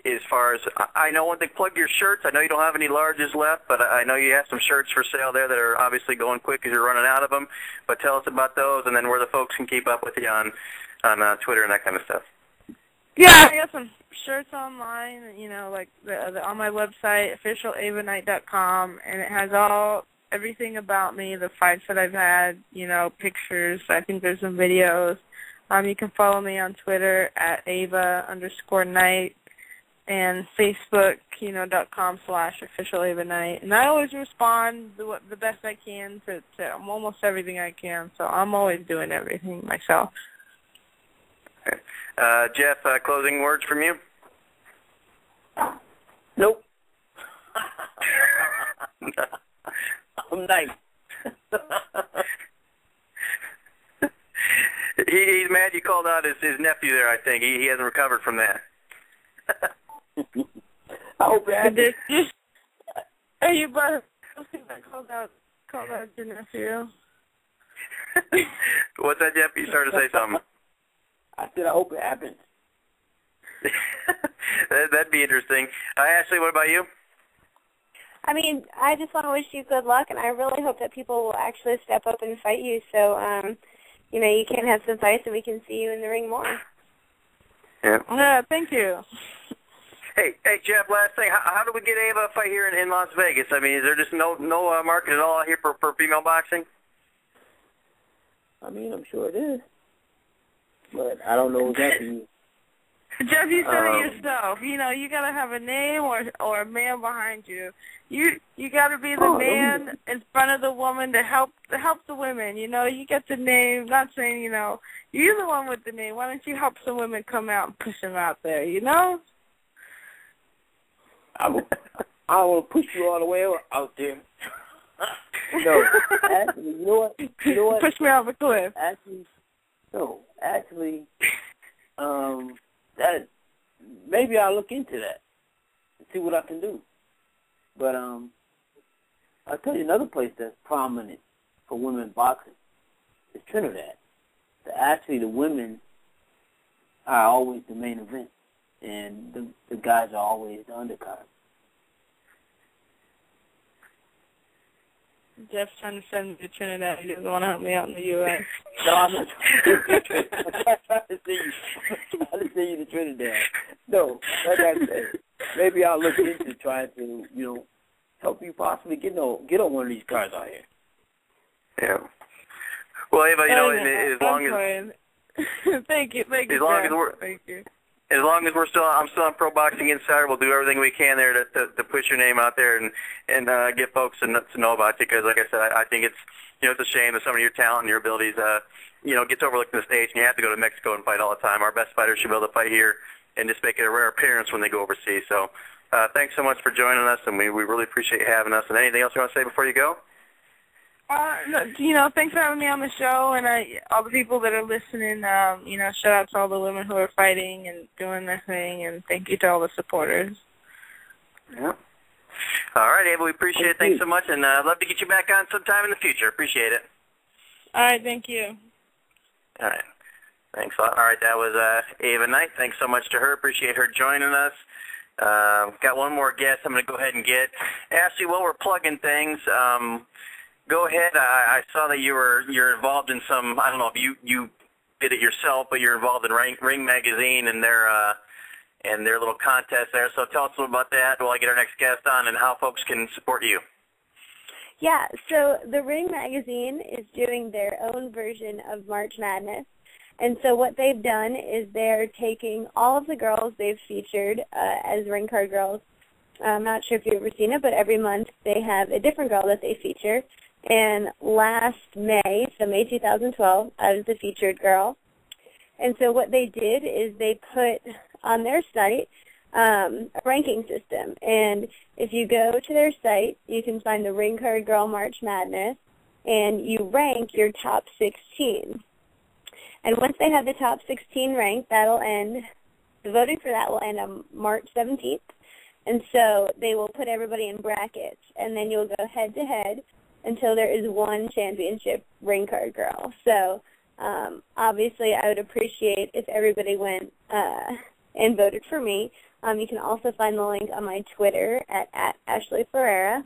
As far as, I know when they plug your shirts, I know you don't have any larges left, but I know you have some shirts for sale there that are obviously going quick because you're running out of them. But tell us about those and then where the folks can keep up with you on Twitter and that kind of stuff. Yeah, I got some shirts online, you know, like on my website, officialavaknight.com, and it has everything about me, the fights that I've had, you know, pictures. I think there's some videos. You can follow me on Twitter at Ava_Knight and Facebook, you know, .com/officialavaknight. And I always respond the best I can to almost everything I can, so I'm always doing everything myself. Okay. Jeff, closing words from you? Nope. I'm nice. He's mad you called out his nephew there, I think. He hasn't recovered from that. I hope it happens. Hey, you better called out your nephew. What's that, Jeff? You started to say something. I said I hope it happens. That'd be interesting. Ashley, what about you? I mean, I just want to wish you good luck, and I really hope that people will actually step up and fight you so, you know, you can have some fights and we can see you in the ring more. Yeah. Thank you. Hey, Jeff, last thing. How do we get Ava a fight here in Las Vegas? I mean, is there just no market at all here for female boxing? I mean, I'm sure it is. But I don't know exactly. Jeff, you said it yourself. You know, you gotta have a name or a man behind you. You gotta be the man in front of the woman to help the women. You know, you get the name. Not saying, you know, you're the one with the name. Why don't you help some women come out and push them out there? You know. I will push you all the way out there. No, actually, you know what? Push me off a cliff. Actually, that maybe I'll look into that and see what I can do. But I'll tell you another place that's prominent for women boxing is Trinidad. Actually, the women are always the main event, and the guys are always the undercard. Jeff's trying to send me to Trinidad. He doesn't want to help me out in the U.S. No, I'm not trying to send you to Trinidad. No, like I said, maybe I'll look into trying to, you know, help you possibly get on one of these cards out here. Yeah. Well, Ava, you know, as long as thank you, thank you. As long as I'm still on Pro Boxing Insider, we'll do everything we can there to push your name out there and get folks to know about you. Because, like I said, I think it's, you know, it's a shame that some of your talent and your abilities, you know, gets overlooked in the States, and you have to go to Mexico and fight all the time. Our best fighters should be able to fight here and just make it a rare appearance when they go overseas. So, thanks so much for joining us, and we really appreciate you having us. And anything else you want to say before you go? You know, thanks for having me on the show, and all the people that are listening, you know, shout out to all the women who are fighting and doing their thing, and thank you to all the supporters. Yeah. All right, Ava, we appreciate it. Thanks so much, and I'd love to get you back on sometime in the future. Appreciate it. All right, thank you. All right. Thanks a lot. All right, that was Ava Knight. Thanks so much to her. Appreciate her joining us. Got one more guest I'm going to go ahead and get. Ashley, while we're plugging things, go ahead. I saw that you're involved in some, I don't know if you did it yourself, but you're involved in Ring Magazine and their little contest there. So tell us a little about that while I get our next guest on and how folks can support you. Yeah, so the Ring Magazine is doing their own version of March Madness. And so what they've done is they're taking all of the girls they've featured as ring card girls. I'm not sure if you've ever seen it, but every month they have a different girl that they feature. And last May, so May 2012, I was the featured girl. And so what they did is they put on their site a ranking system. And if you go to their site, you can find the Ring Card Girl March Madness, and you rank your top 16. And once they have the top 16 ranked, that'll end, the voting for that will end on March 17th. And so they will put everybody in brackets, and then you'll go head-to-head until there is one championship ring card girl. So obviously I would appreciate if everybody went and voted for me. You can also find the link on my Twitter at Ashley Ferrara.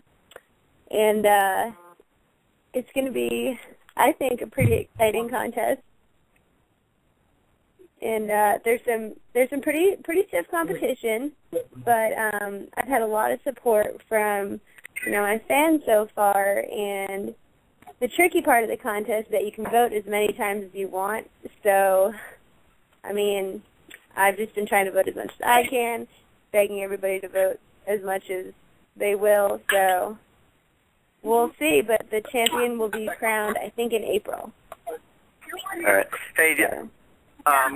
And it's going to be, I think, a pretty exciting contest. And there's some pretty stiff competition, but I've had a lot of support from my fans so far. And the tricky part of the contest is that you can vote as many times as you want. So, I mean, I've just been trying to vote as much as I can, begging everybody to vote as much as they will. So we'll see, but the champion will be crowned, I think, in April. All right. Hey,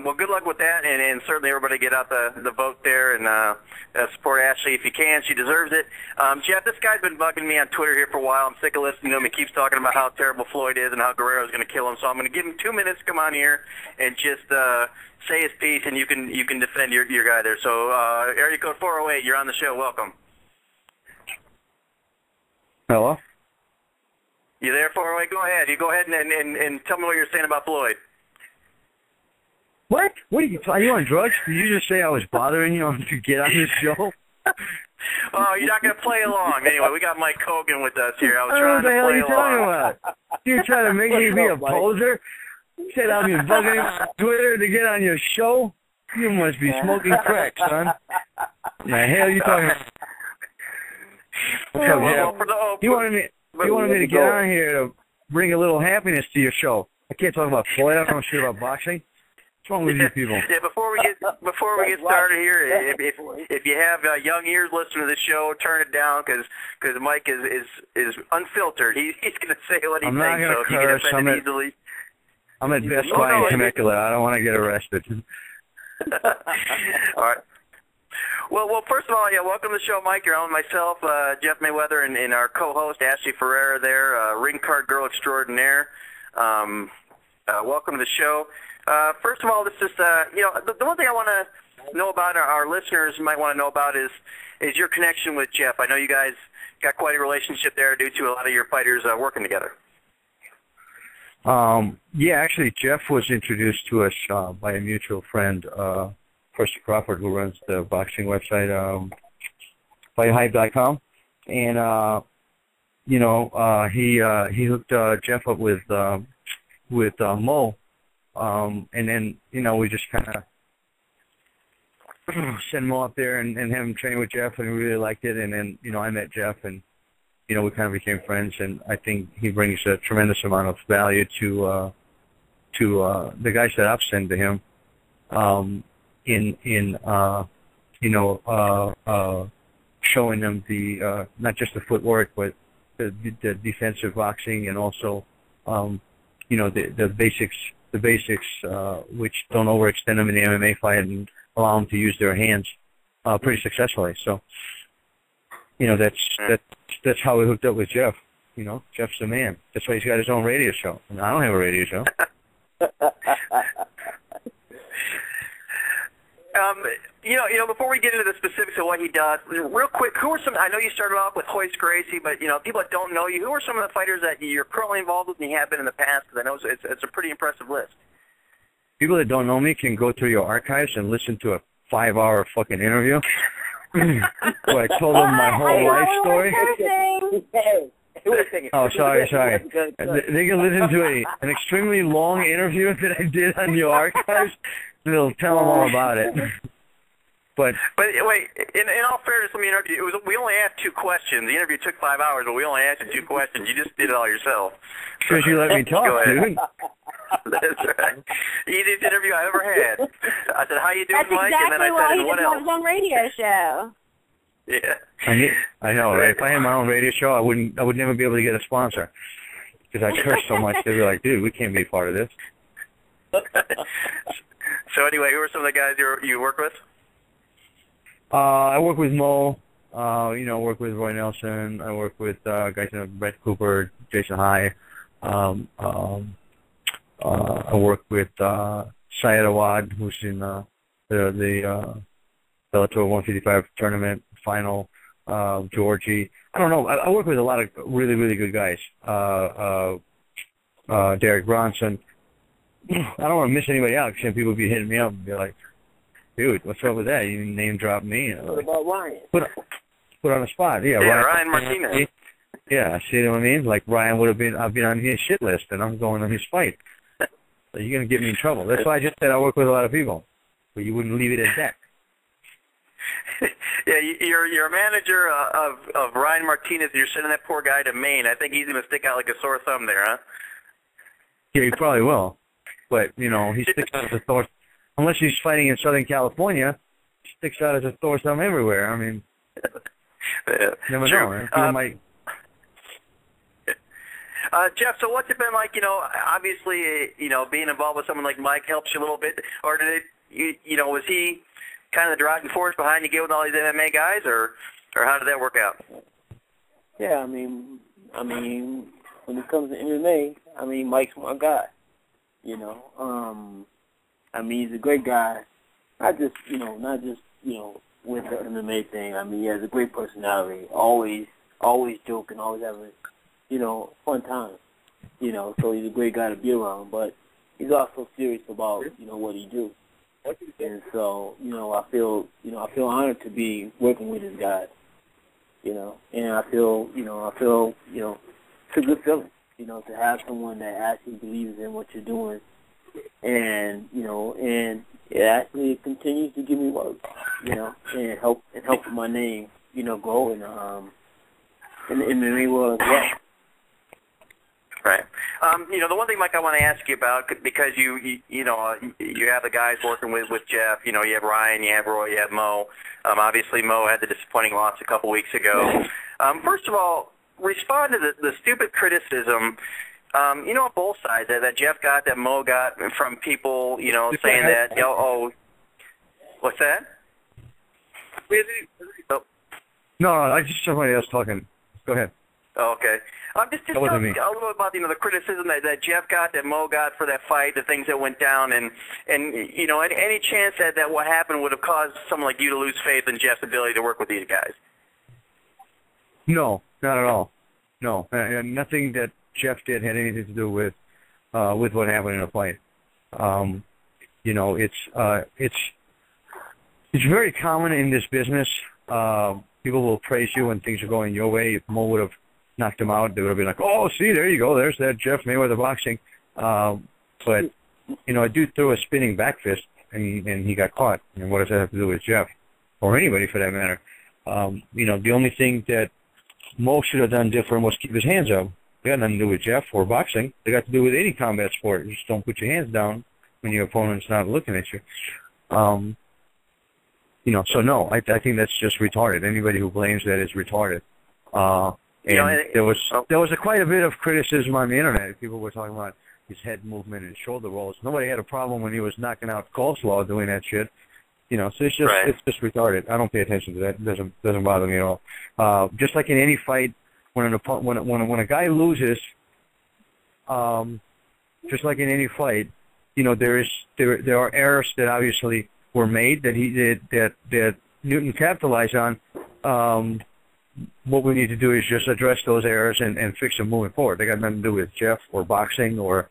well, good luck with that, and certainly everybody get out the vote there and support Ashley if you can. She deserves it. Jeff, this guy's been bugging me on Twitter here for a while. I'm sick of listening to him. He keeps talking about how terrible Floyd is and how Guerrero's going to kill him. So I'm going to give him 2 minutes to come on here and just say his piece, and you can defend your guy there. So area code 408, you're on the show. Welcome. Hello? You there, 408? Go ahead. You go ahead and tell me what you're saying about Floyd. What? What are you on drugs? Did you just say I was bothering you to get on this show? Oh, you're not going to play along. Anyway, we got Mike Kogan with us here. I was trying what the to hell play are you along. talking about? You're trying to make me be a poser? You said I've been bugging on Twitter to get on your show? You must be smoking crack, son. The hell are you talking about? What's up, Jeff? You wanted me to get on here to bring a little happiness to your show. I can't talk about Floyd. I don't know shit about boxing. What's wrong with you people? Yeah, before we get started here, if you have young ears listening to the show, turn it down because Mike is unfiltered. He's going to say what he thinks. So if you get offended easily, I'm at Best Buy in Temecula. I don't want to get arrested. All right. Well, first of all, welcome to the show, Mike. You're on with myself, Jeff Mayweather, and our co-host Ashley Ferrara there, ring card girl extraordinaire. Welcome to the show. First of all, this is, the one thing I want to know about, our listeners might want to know about is your connection with Jeff. I know you guys got quite a relationship there due to a lot of your fighters working together. Yeah, actually, Jeff was introduced to us by a mutual friend, Percy Crawford, who runs the boxing website, FightHype.com. And, he hooked Jeff up with Mo. And then, we just kind of sent Mo up there and have him train with Jeff, and we really liked it. And then, I met Jeff, and, we kind of became friends, and I think he brings a tremendous amount of value to the guys that I've sent to him, showing them the, not just the footwork, but the defensive boxing, and also, the basics, which don't overextend them in the MMA fight and allow them to use their hands pretty successfully. So, that's how we hooked up with Jeff. Jeff's the man. That's why he's got his own radio show. And I don't have a radio show. Before we get into the specifics of what he does, real quick, who are some? I know you started off with Royce Gracie, but people that don't know you, who are some of the fighters that you're currently involved with and you have been in the past? Because I know it's a pretty impressive list. People that don't know me can go through your archives and listen to a 5-hour fucking interview where I told them my whole life story. Oh, sorry. They can listen to an extremely long interview that I did on your archives. They'll tell them all about it. But wait, in all fairness, let me interrupt you. We only asked 2 questions. The interview took 5 hours, but we only asked you 2 questions. You just did it all yourself. Because you let me talk, dude. That's right. Easiest interview I ever had. I said, "How you doing, Mike?" Exactly, and then I said, "What else?" That's exactly why he doesn't have his own radio show. Yeah. I know, right? If I had my own radio show, I would never be able to get a sponsor because I curse so much. They'd be like, "Dude, we can't be part of this." So anyway, who are some of the guys you work with? I work with Mo. I work with Roy Nelson. I work with guys like Brett Cooper, Jason High. I work with Syed Awad, who's in the Bellator 155 tournament final. Georgie. I don't know. I work with a lot of really, really good guys. Derek Bronson. I don't want to miss anybody out because people be hitting me up and be like, dude, what's up with that? You name drop me. What about Ryan? Put on the spot. Yeah, Ryan Martinez. Yeah, see what I mean? Like Ryan would have been, I've been on his shit list, and I'm going on his fight. So you're going to get me in trouble. That's why I just said I work with a lot of people. But you wouldn't leave it at that. Yeah, you're a manager of Ryan Martinez. You're sending that poor guy to Maine. I think he's going to stick out like a sore thumb there, huh? Yeah, he probably will. But, he sticks out as a sore. Unless he's fighting in Southern California, he sticks out as a sore thumb everywhere. I mean, never know. Right? Jeff, so what's it been like, obviously, being involved with someone like Mike helps you a little bit, or did it, was he kind of the driving force behind you getting with all these MMA guys, or how did that work out? Yeah, I mean, when it comes to MMA, Mike's my guy, he's a great guy, not just with the MMA thing. He has a great personality, always joking, always having, fun time, so he's a great guy to be around, but he's also serious about, what he do. And so, I feel honored to be working with this guy, and I feel, it's a good feeling, to have someone that actually believes in what you're doing, and, and it actually continues to give me work, and help my name, grow in the MMA world as well. Right. The one thing, Mike, I want to ask you about, because you have the guys working with Jeff. You have Ryan, you have Roy, you have Mo. Obviously, Mo had the disappointing loss a couple weeks ago. First of all, respond to the stupid criticism, on both sides that Jeff got, that Mo got from people, saying that, what's that? Oh. No, I just somebody else talking. Go ahead. Oh, okay. Just tell me a little about the criticism that Jeff got, that Mo got for that fight, the things that went down, and any chance that what happened would have caused someone like you to lose faith in Jeff's ability to work with these guys? No, not at all. No, nothing that Jeff did had anything to do with what happened in the fight. It's very common in this business. People will praise you when things are going your way. If Mo would have knocked him out, they would have been like, oh, see, there you go. There's that Jeff Mayweather boxing. But, a dude threw a spinning back fist, and he got caught. And what does that have to do with Jeff? Or anybody, for that matter? The only thing that Mo should have done different was keep his hands up. It got nothing to do with Jeff or boxing. It got to do with any combat sport. You just don't put your hands down when your opponent's not looking at you. So no, I think that's just retarded. Anybody who blames that is retarded. There was quite a bit of criticism on the internet. People were talking about his head movement and shoulder rolls. Nobody had a problem when he was knocking out Coleslaw doing that shit. So it's just It's just retarded. I don't pay attention to that. It doesn't bother me at all. Just like in any fight, when a guy loses, just like in any fight, there are errors that obviously were made that Newton capitalized on. What we need to do is just address those errors and fix them moving forward. They got nothing to do with Jeff or boxing or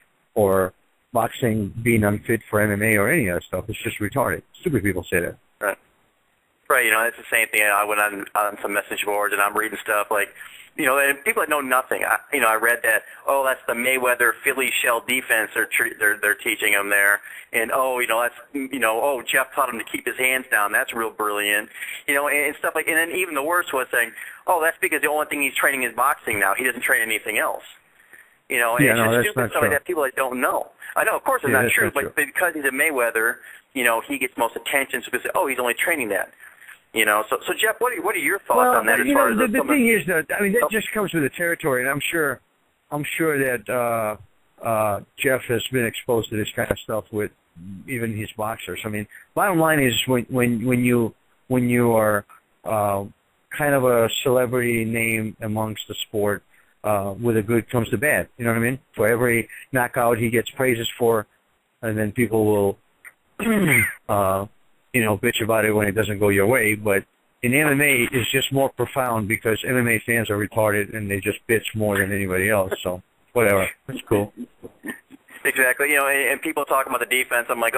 boxing being unfit for MMA or any of that stuff. It's just retarded. Stupid people say that. Right. Right. It's the same thing. I went on some message boards and I'm reading stuff like, and people that know nothing. I read that. Oh, that's the Mayweather Philly shell defense. They're teaching him there, and that's Jeff taught him to keep his hands down. That's real brilliant, and stuff like. And then even the worst was saying, oh, that's because the only thing he's training is boxing now. He doesn't train anything else. And it's just stupid stuff like that. People that don't know. I know, of course, it's not true, but because he's a Mayweather, he gets most attention. So they say, oh, he's only training that. So Jeff, what are your thoughts on that? As far as the thing is that that just comes with the territory, and I'm sure that Jeff has been exposed to this kind of stuff with even his boxers. I mean, bottom line is when you are kind of a celebrity name amongst the sport, with the good comes the bad. You know what I mean? For every knockout he gets praises for, and then people will, bitch about it when it doesn't go your way. But in MMA, it's just more profound because MMA fans are retarded and they just bitch more than anybody else. So whatever, it's cool. Exactly. And people talk about the defense. I'm like,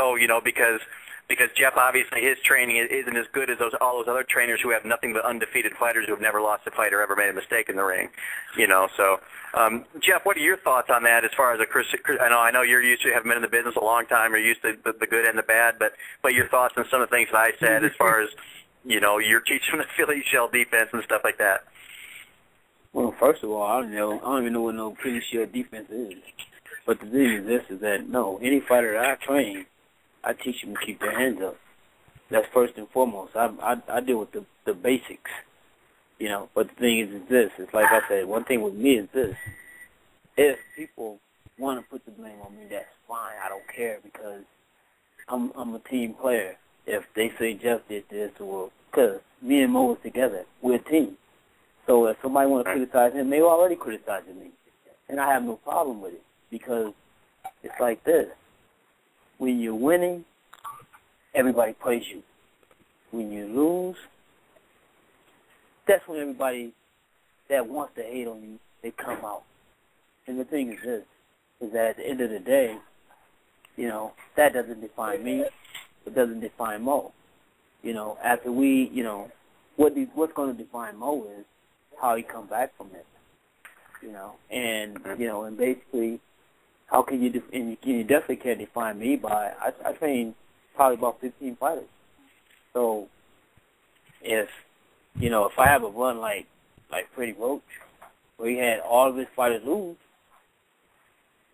because Jeff, obviously, his training isn't as good as all those other trainers who have nothing but undefeated fighters who have never lost a fight or ever made a mistake in the ring. So Jeff, what are your thoughts on that as far as I know you're used to having been in the business a long time. You're used to the good and the bad, but your thoughts on some of the things that I said as far as, you're teaching the Philly shell defense and stuff like that. Well, first of all, I don't even know what no Philly shell defense is. But the thing is this, is that, no, any fighter that I train, I teach them to keep their hands up. That's first and foremost. I deal with the basics, But the thing is this. It's like I said, one thing with me is this. If people want to put the blame on me, that's fine. I don't care because I'm a team player. If they say Jeff did this, or because me and Mo was together, we're a team. So if somebody want to criticize him, they already criticizing me. And I have no problem with it because it's like this. When you're winning, everybody praise you. When you lose, that's when everybody that wants to hate on you, they come out. And the thing is this, is that at the end of the day, that doesn't define me. It doesn't define Mo. After we, what's going to define Mo is how he come back from it. And basically, how can you, and you definitely can't define me by, I train probably about 15 fighters. So, if I have a run like Freddie Roach, where he had all of his fighters lose,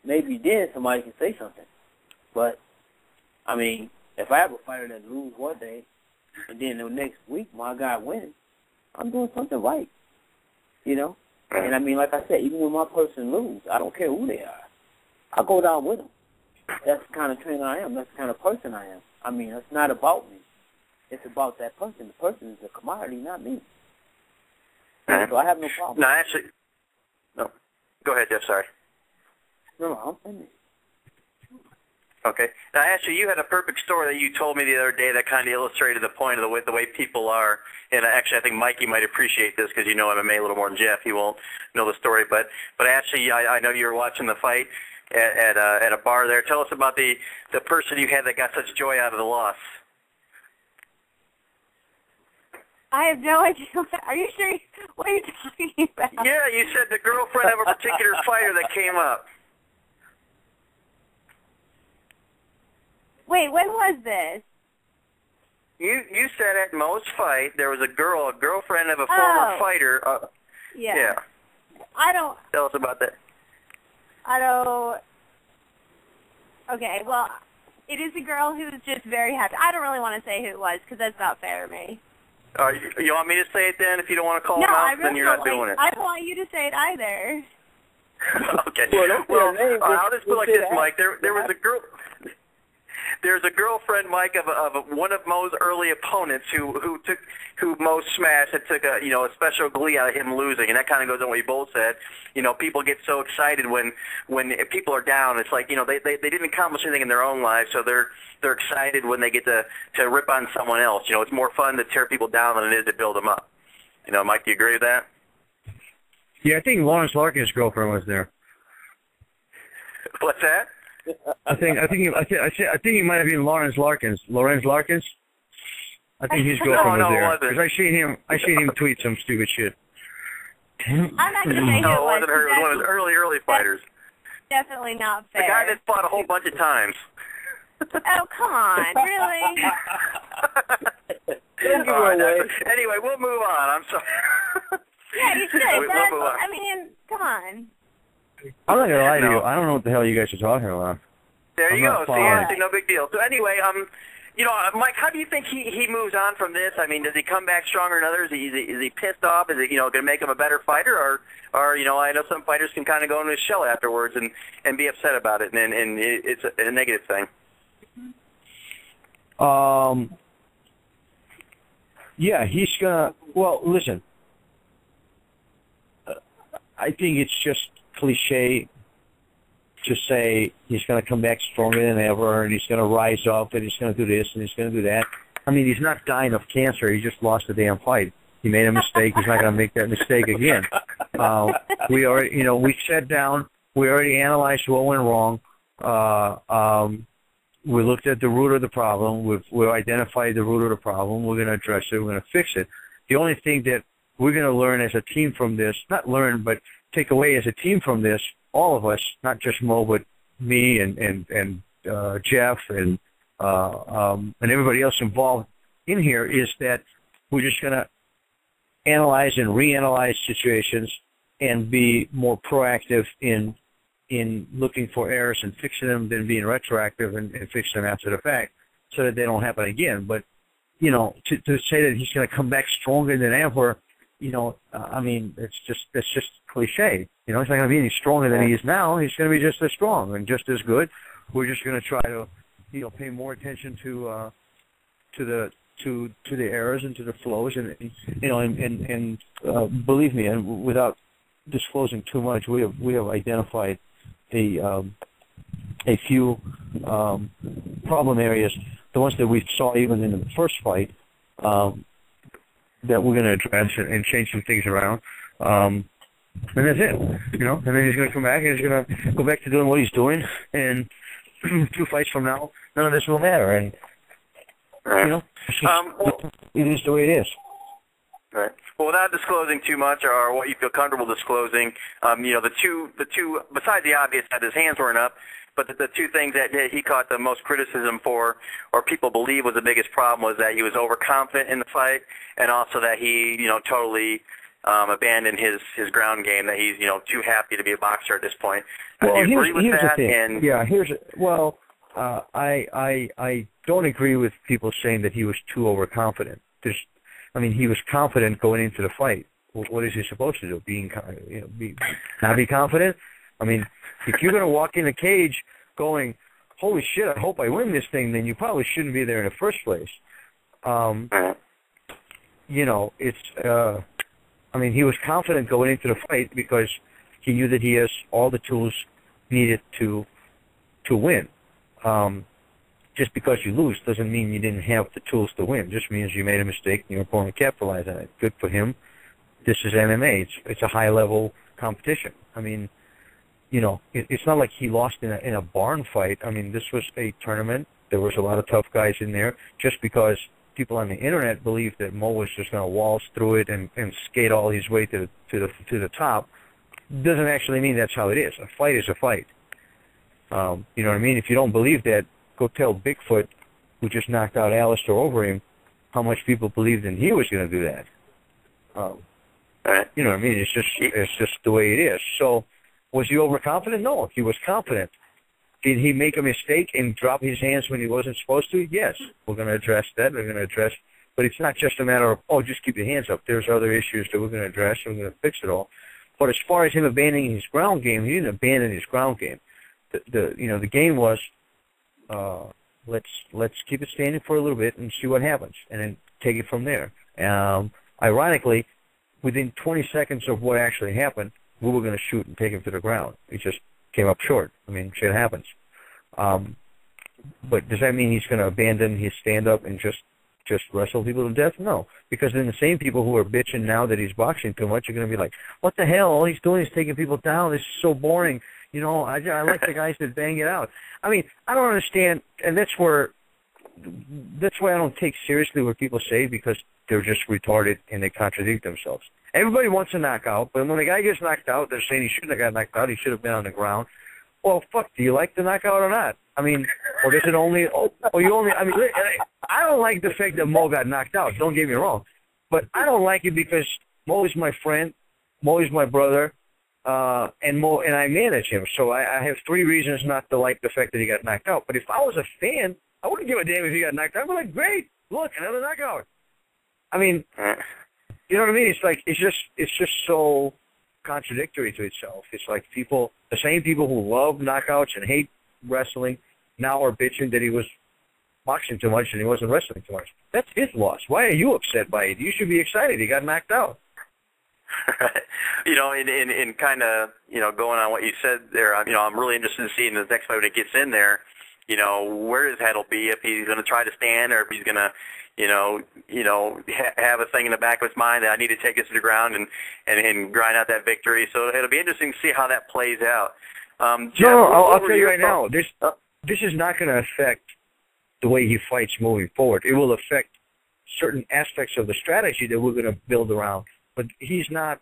maybe then somebody can say something. But, if I have a fighter that lose one day, and then the next week my guy wins, I'm doing something right, And like I said, even when my person lose, I don't care who they are. I go down with them. That's the kind of trainer I am. That's the kind of person I am. It's not about me. It's about that person. The person is a commodity, not me. So I have no problem. No. Go ahead, Jeff. Sorry. No, I'm finished. Okay. Now, actually, you had a perfect story that you told me the other day that kind of illustrated the point of the way people are. And actually, I think Mikey might appreciate this because you know MMA a little more than Jeff. He won't know the story. But actually, I know you were watching the fight at a bar there. Tell us about the person you had that got such joy out of the loss. I have no idea. Are you sure? What are you talking about? Yeah, you said the girlfriend of a particular fighter that came up. Wait, when was this? You said at Mo's fight there was a girlfriend of a former fighter. Yeah. I don't. Tell us about that. Okay, well, it is a girl who's just very happy. I don't really want to say who it was because that's not fair to me. You want me to say it then? If you don't want to call him out, then you're not doing it. I don't want you to say it either. Okay. Well, I'll just put it like this, Mike. There was a girl. There's a girlfriend, Mike, of one of Mo's early opponents who Mo smashed and took a special glee out of him losing, and that kind of goes on what you both said. People get so excited when people are down. It's like they didn't accomplish anything in their own lives, so they're excited when they get to rip on someone else. It's more fun to tear people down than it is to build them up. Mike, do you agree with that? Yeah, I think Lawrence Larkin's girlfriend was there. What's that? I think he might have been Lawrence Larkins. Lorenz Larkins. I think his girlfriend was there because I seen him tweet some stupid shit. I'm not going to say who it wasn't her. It was one of his early fighters. Definitely not fair. The guy that fought a whole bunch of times. Oh, come on, really? Anyway, we'll move on. I'm sorry. Yeah, you should. We'll move on. Come on. I'm not gonna lie to you. I don't know what the hell you guys are talking about. There you go. See, no big deal. So anyway, Mike, how do you think he moves on from this? Does he come back stronger than others? Is he pissed off? Is it going to make him a better fighter, or I know some fighters can kind of go into a shell afterwards and be upset about it, and it's a negative thing. Yeah, he's gonna. Well, listen. I think it's just cliche to say he's going to come back stronger than ever, and he's going to rise up, and he's going to do this, and he's going to do that. I mean, he's not dying of cancer. He just lost the damn fight. He made a mistake. He's not going to make that mistake again. We already, we sat down. We already analyzed what went wrong. We looked at the root of the problem. We've identified the root of the problem. We're going to address it. We're going to fix it. The only thing that we're going to learn as a team from this, not learn, but take away as a team from this, all of us, not just Mo, but me and Jeff and everybody else involved in here, is that we're just going to analyze and reanalyze situations and be more proactive in looking for errors and fixing them than being retroactive and fixing them after the fact so that they don't happen again. But, to say that he's going to come back stronger than ever, I mean, that's just cliche. He's not going to be any stronger than he is now. He's going to be just as strong and just as good. We're just going to try to, pay more attention to the errors and to the flows, and believe me, and without disclosing too much, we have identified a few problem areas, the ones that we saw even in the first fight, that we're going to address and change some things around. And that's it, and then he's going to come back and he's going to go back to doing what he's doing, and 2 fights from now, none of this will matter, and, it is the way it is. Right. Well, without disclosing too much or what you feel comfortable disclosing, the two, besides the obvious that his hands weren't up, but the 2 things that he caught the most criticism for, or people believe was the biggest problem, was that he was overconfident in the fight, and also that he, totally abandoned his ground game, that he's, too happy to be a boxer at this point. Well, do you agree with here's that? The thing. I don't agree with people saying that he was too overconfident. He was confident going into the fight. What is he supposed to do? Not be confident? I mean, if you're going to walk in a cage going, holy shit, I hope I win this thing, then you probably shouldn't be there in the first place. He was confident going into the fight because he knew that he has all the tools needed to win. Just because you lose doesn't mean you didn't have the tools to win. It just means you made a mistake and your opponent capitalized on it. Good for him. This is MMA. It's a high-level competition. It's not like he lost in a barn fight. This was a tournament. There was a lot of tough guys in there. Just because people on the internet believe that Mo was just going to waltz through it and skate all his way to the top, doesn't actually mean that's how it is. A fight is a fight. You know what I mean? If you don't believe that, go tell Bigfoot, who just knocked out Alistair Overeem, how much people believed in he was going to do that. You know what I mean? It's just the way it is. So, was he overconfident? No, he was confident. Did he make a mistake and drop his hands when he wasn't supposed to? Yes. We're going to address that. But it's not just a matter of, just keep your hands up. There's other issues that we're going to address, and we're going to fix it all. But as far as him abandoning his ground game, he didn't abandon his ground game. The game was, let's keep it standing for a little bit and see what happens, and then take it from there. Ironically, within 20 seconds of what actually happened, we were going to shoot and take him to the ground. It just came up short. Shit happens. But does that mean he's going to abandon his stand-up and just wrestle people to death? No, because then the same people who are bitching now that he's boxing too much are going to be like, what the hell? All he's doing is taking people down. This is so boring. I like the guys that bang it out. I don't understand, and that's why I don't take seriously what people say, because they're just retarded and they contradict themselves. Everybody wants a knockout, but when the guy gets knocked out, they're saying he shouldn't have got knocked out. He should have been on the ground. Well, fuck, do you like the knockout or not? Or does it only, I don't like the fact that Mo got knocked out. Don't get me wrong. But I don't like it because Mo is my friend, Mo is my brother, and I manage him. So I have 3 reasons not to like the fact that he got knocked out. But if I was a fan, I wouldn't give a damn if he got knocked out. I'd be like, great, look, another knockout. You know what I mean? It's just so contradictory to itself. It's like the same people who love knockouts and hate wrestling, now are bitching that he was boxing too much and he wasn't wrestling too much. That's his loss. Why are you upset by it? You should be excited. He got knocked out. You know, in kind of, you know, going on what you said there, you know, I'm really interested in seeing the next fight when it gets in there, you know, where his head will be, if he's going to try to stand or if he's going to, have a thing in the back of his mind that I need to take this to the ground and grind out that victory. So it'll be interesting to see how that plays out. Jeff, I'll tell you right now, this is not going to affect the way he fights moving forward. It will affect certain aspects of the strategy that we're going to build around. But he's not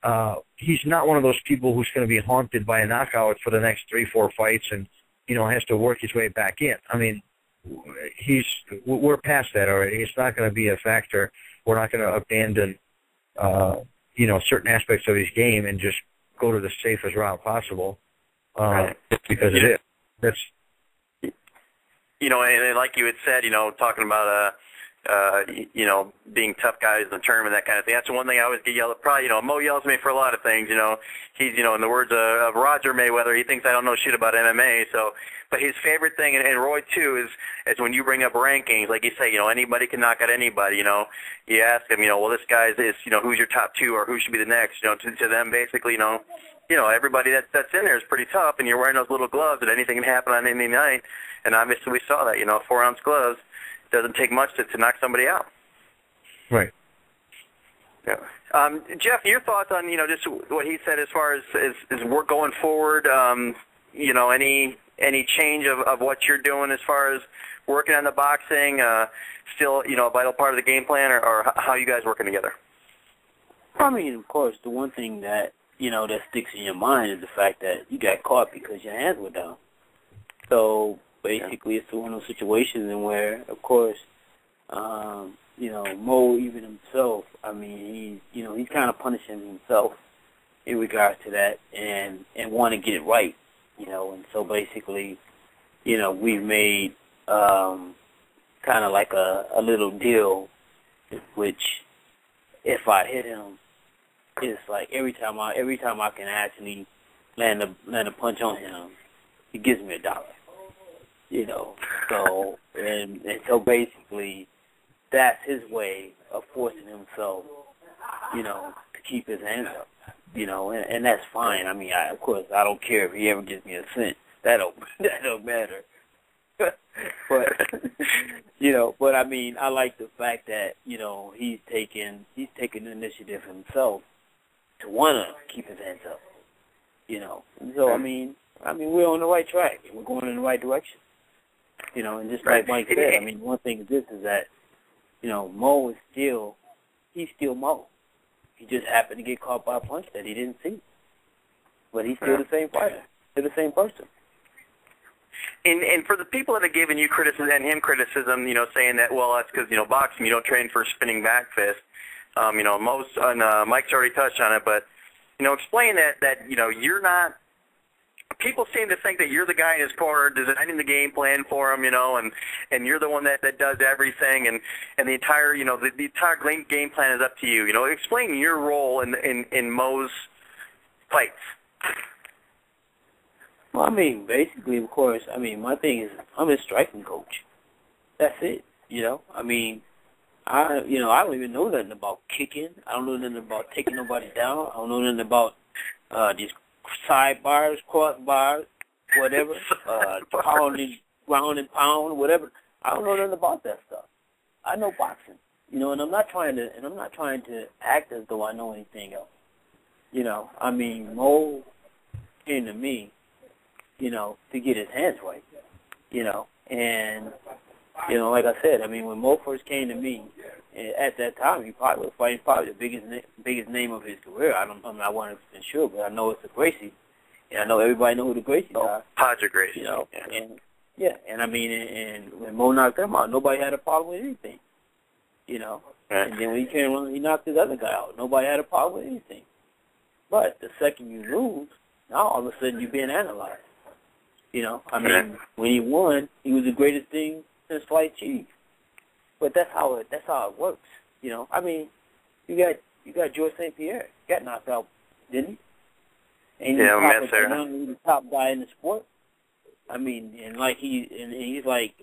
one of those people who's going to be haunted by a knockout for the next 3-4 fights and, you know, has to work his way back in. I mean, we're past that already. It's not going to be a factor. We're not going to abandon, certain aspects of his game and just go to the safest route possible because of it. That's, you know, and like you had said, you know, talking about being tough guys in the tournament, that kind of thing. That's the one thing I always get yelled at. Probably, you know, Mo yells at me for a lot of things. You know, he's, you know, in the words of Roger Mayweather, he thinks I don't know shit about MMA. So, but his favorite thing, and Roy too, is when you bring up rankings, like you say, you know, anybody can knock out anybody. You know, you ask him, you know, well, this guy's is, you know, who's your top 2 or who should be the next. You know, to them, basically, you know, everybody that's in there is pretty tough, and you're wearing those little gloves, and anything can happen on any night. And obviously, we saw that. You know, 4-ounce gloves. Doesn't take much to knock somebody out. Right. Yeah. Jeff, your thoughts on, you know, just what he said as far as work going forward, you know, any change of what you're doing as far as working on the boxing, still, you know, a vital part of the game plan, or how you guys working together? I mean, of course, the one thing that, you know, that sticks in your mind is the fact that you got caught because your hands were down. So basically, it's one of those situations in where, of course, you know, Mo, even himself, I mean, he's kind of punishing himself in regards to that and want to get it right, you know. And so basically, you know, we've made kind of like a little deal, which if I hit him, it's like every time I can actually land a punch on him, he gives me $1. You know, so and so basically, that's his way of forcing himself, you know, to keep his hands up, you know, and that's fine. I mean, of course, I don't care if he ever gives me a cent. That don't matter. But you know, but I mean, I like the fact that, you know, he's taking the initiative himself to wanna keep his hands up, you know. And so I mean, we're on the right track. We're going in the right direction. You know, and just like Mike said, I mean, one thing is that, you know, Mo is he's still Mo. He just happened to get caught by a punch that he didn't see. But he's still the same fighter. Still the same person. And for the people that have given you criticism and him criticism, you know, saying that, well, that's because, you know, boxing, you don't train for spinning back fist. You know, Mike's already touched on it, but, you know, explain that, you know, you're not, people seem to think that you're the guy in his corner designing the game plan for him, you know, and you're the one that does everything, and the entire, you know, the entire game plan is up to you. You know, explain your role in Mo's fights. Well, I mean, basically, of course, I mean, my thing is I'm his striking coach. That's it, you know. I mean, I don't even know nothing about kicking. I don't know nothing about taking nobody down. I don't know nothing about these side bars, cross bars, whatever, pounding, ground and pound, whatever. I don't know nothing about that stuff. I know boxing, you know, and I'm not trying to act as though I know anything else. You know, I mean, Mo came to me, you know, to get his hands right, you know, and, you know, like I said, I mean, when Mo first came to me, at that time, he probably was fighting the biggest name of his career. I'm not 100% sure, but I know it's the Gracie, and I know everybody know who the Gracies are. Padre Gracie, you know, and I mean, and when Mo knocked him out, nobody had a problem with anything, you know. And then when he came around, he knocked his other guy out. Nobody had a problem with anything. But the second you lose, now all of a sudden you're being analyzed. You know, I mean, when he won, he was the greatest thing since sliced cheese. But that's how it works. You know, I mean, you got George St. Pierre got knocked out, didn't he? And he's the top guy in the sport. I mean, and like he's like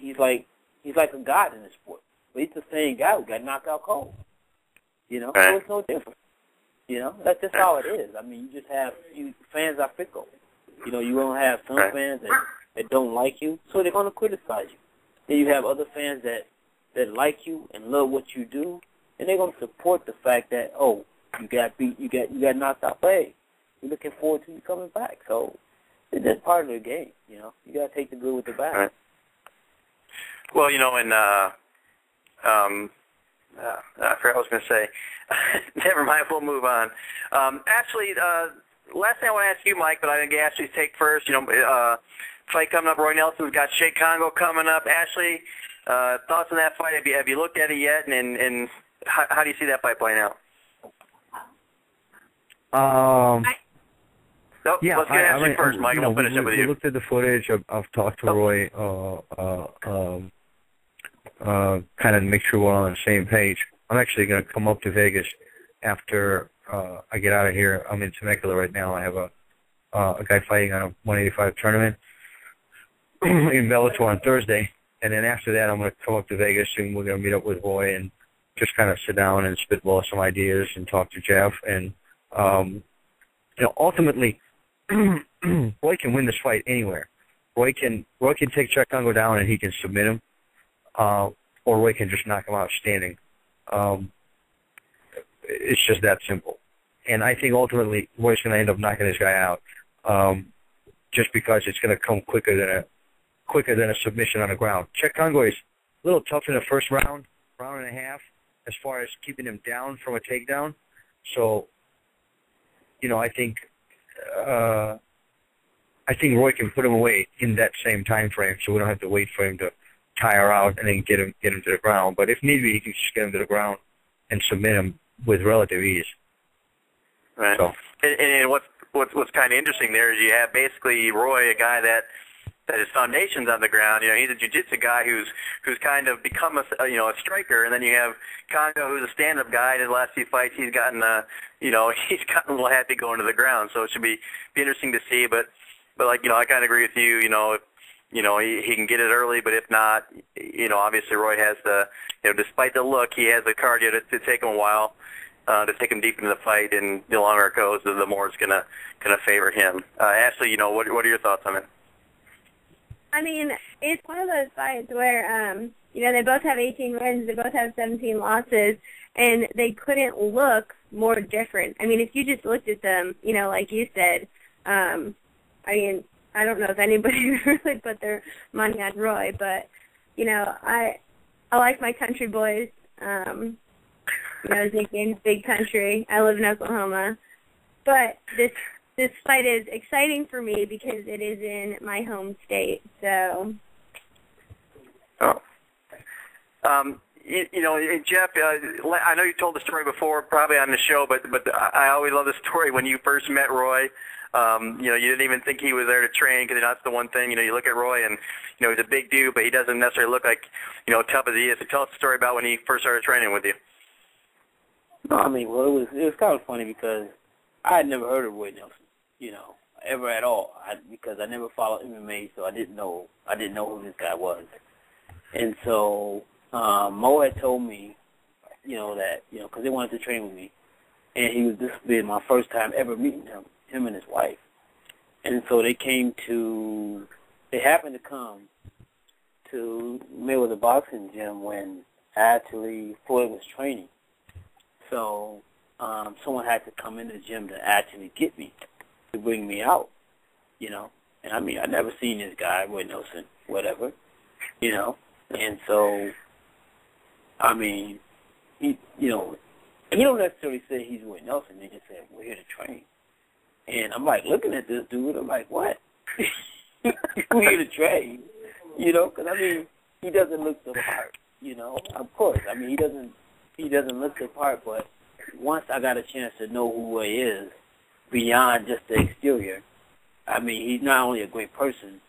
He's like a god in the sport. But he's the same guy who got knocked out cold. You know, right. So it's no different. You know, that's just how it is. I mean, you just have fans are fickle. You know, you don't have some right. fans that don't like you, so they're going to criticize you. Then you have other fans that like you and love what you do, and they're going to support the fact that, oh, you got beat, you got knocked out. But hey, we're looking forward to you coming back. So it's just part of the game. You know, you got to take the good with the bad. Right. Well, you know, and I forgot what I was going to say. Never mind, we'll move on. Actually, last thing I want to ask you, Mike, but I think Ashley's take first. You know, fight coming up, Roy Nelson. We've got Shea Congo coming up. Ashley, thoughts on that fight? Have you looked at it yet? And how do you see that fight playing out? Yeah, let's get Ashley first, Mike, and we'll finish up with you. We looked at the footage. I've talked to Roy, kind of make sure we're on the same page. I'm actually going to come up to Vegas after I get out of here. I'm in Temecula right now. I have a guy fighting on a 185 tournament in Bellator on Thursday, and then after that I'm going to come up to Vegas and we're going to meet up with Roy and just kind of sit down and spitball some ideas and talk to Jeff. And you know, ultimately, Roy can win this fight anywhere. Roy can take Shea Congo down and he can submit him, or Roy can just knock him out standing. It's just that simple. And I think ultimately Roy's going to end up knocking this guy out, just because it's going to come quicker than a submission on the ground. Shea Congo is a little tough in the first round and a half, as far as keeping him down from a takedown. So, you know, I think Roy can put him away in that same time frame, so we don't have to wait for him to tire out and then get him to the ground. But if need be, he can just get him to the ground and submit him with relative ease. Right. So. And what's kind of interesting there is you have basically Roy, a guy that his foundation's on the ground. You know, he's a jiu-jitsu guy who's kind of become a striker, and then you have Congo, who's a stand-up guy. In his last few fights, he's gotten he's gotten a little happy going to the ground. So it should be interesting to see. But like, you know, I kind of agree with you. You know, if he can get it early, but if not, you know, obviously Roy has despite the look, he has the cardio to take him a while, to take him deep into the fight, and the longer it goes, the more it's gonna favor him. Ashley, you know, what are your thoughts on it? I mean, it's one of those fights where, you know, they both have 18 wins, they both have 17 losses, and they couldn't look more different. I mean, if you just looked at them, you know, like you said, I mean, I don't know if anybody really put their money on Roy, but, you know, I like my country boys. You know, his nickname's Big Country. I live in Oklahoma. But this fight is exciting for me because it is in my home state. So. Oh. You know, Jeff, I know you told the story before, probably on the show, but I always love the story when you first met Roy. You know, you didn't even think he was there to train, because that's the one thing. You know, you look at Roy and, you know, he's a big dude, but he doesn't necessarily look like, you know, tough as he is. So tell us the story about when he first started training with you. No, I mean, well, it was kind of funny because I had never heard of Roy Nelson, you know, ever at all, because I never followed MMA, so I didn't know who this guy was. And so Mo had told me, you know, that, you know, because they wanted to train with me, and this would be my first time ever meeting him and his wife. And so they happened to come to Mayweather boxing gym when actually Floyd was training. So someone had to come into the gym to actually get me, to bring me out, you know. And I mean, I'd never seen this guy, Roy Nelson, whatever, you know. And so, I mean, he don't necessarily say he's Roy Nelson. They just say, we're here to train. And I'm like looking at this dude. I'm like, what? We're here to train, you know? Because I mean, he doesn't look the part, you know. Of course, I mean, he doesn't look the part. But once I got a chance to know who Roy is, beyond just the exterior, I mean, he's not only a great person,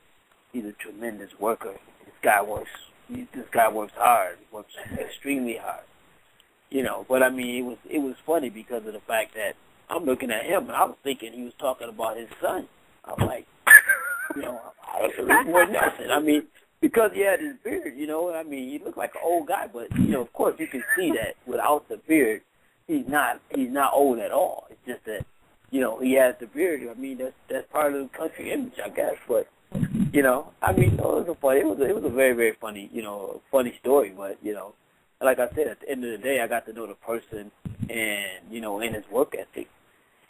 he's a tremendous worker. This guy works hard. He works extremely hard, you know. But I mean, it was funny because of the fact that I'm looking at him and I was thinking he was talking about his son. I'm like, you know, Roy Nelson. I mean, because he had his beard, you know. I mean, he looked like an old guy, but you know, of course, you can see that without the beard, he's not old at all. It's just that, you know, he has the beard. I mean, that's part of the country image, I guess. But you know, I mean, no, it was a very, very funny, you know, funny story. But you know, like I said, at the end of the day, I got to know the person and, you know, and his work ethic,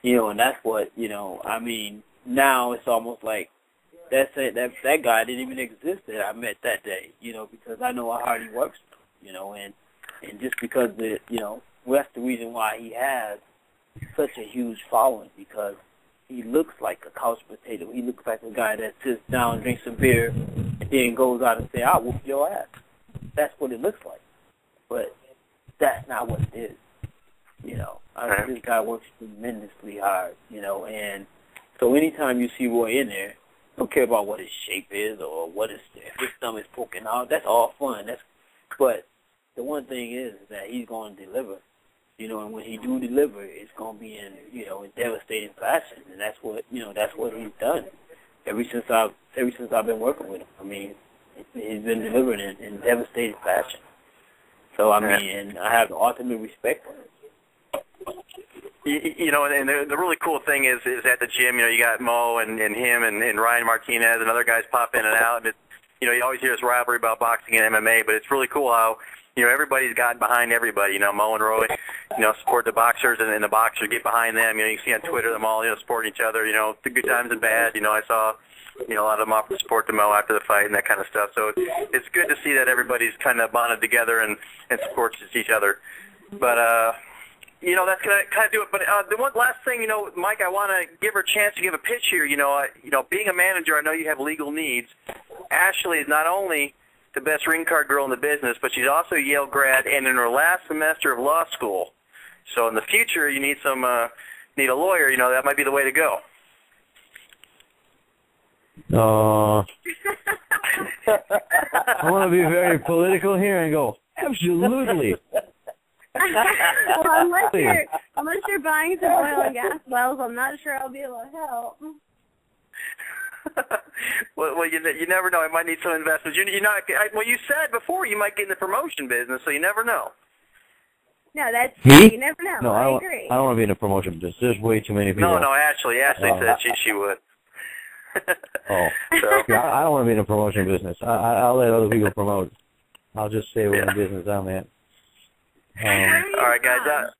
you know, and that's what, you know, I mean, now it's almost like that guy didn't even exist that I met that day, you know, because I know how hard he works, you know, and just because you know, that's the reason why he has such a huge following, because he looks like a couch potato. He looks like a guy that sits down, drinks some beer, and then goes out and say, "I'll whoop your ass." That's what it looks like. But that's not what it is, you know. This guy works tremendously hard, you know, and so anytime you see Roy in there, don't care about what his shape is or if his stomach's poking out. That's all fun. But the one thing is that he's going to deliver, you know, and when he do deliver, it's going to be in, you know, in devastating fashion, and that's what, you know, that's what he's done ever since I've been working with him. I mean, he's been delivering in devastating fashion. So, I mean, and I have the ultimate respect for him. You know, and the really cool thing is at the gym, you know, you got Mo and him and Ryan Martinez and other guys pop in and out. And it's, you know, you always hear this rivalry about boxing and MMA, but it's really cool how, you know, everybody's gotten behind everybody. You know, Mo and Roy, you know, support the boxers, and the boxers get behind them. You know, you see on Twitter them all, you know, supporting each other. You know, the good times and bad. You know, I saw, you know, a lot of them offer support to Mo after the fight and that kind of stuff. So it's good to see that everybody's kind of bonded together and supports each other. But, you know, that's going to kind of do it. But the one last thing, you know, Mike, I want to give her a chance to give a pitch here. You know, being a manager, I know you have legal needs. Ashley is not only the best ring card girl in the business, but she's also a Yale grad and in her last semester of law school. So in the future, you need need a lawyer. You know, that might be the way to go. I want to be very political here and go, absolutely. Well, unless you're buying some oil and gas wells, I'm not sure I'll be able to help. Well, you never know. I might need some investments. Well, you said before you might get in the promotion business, so you never know. No, that's Me? You never know. No, I agree. I don't want to be in a promotion business. There's way too many people. No, Ashley said she would. Oh, so. Yeah, I don't want to be in a promotion business. I'll let other people promote. I'll just stay with the business I'm in. All right, guys.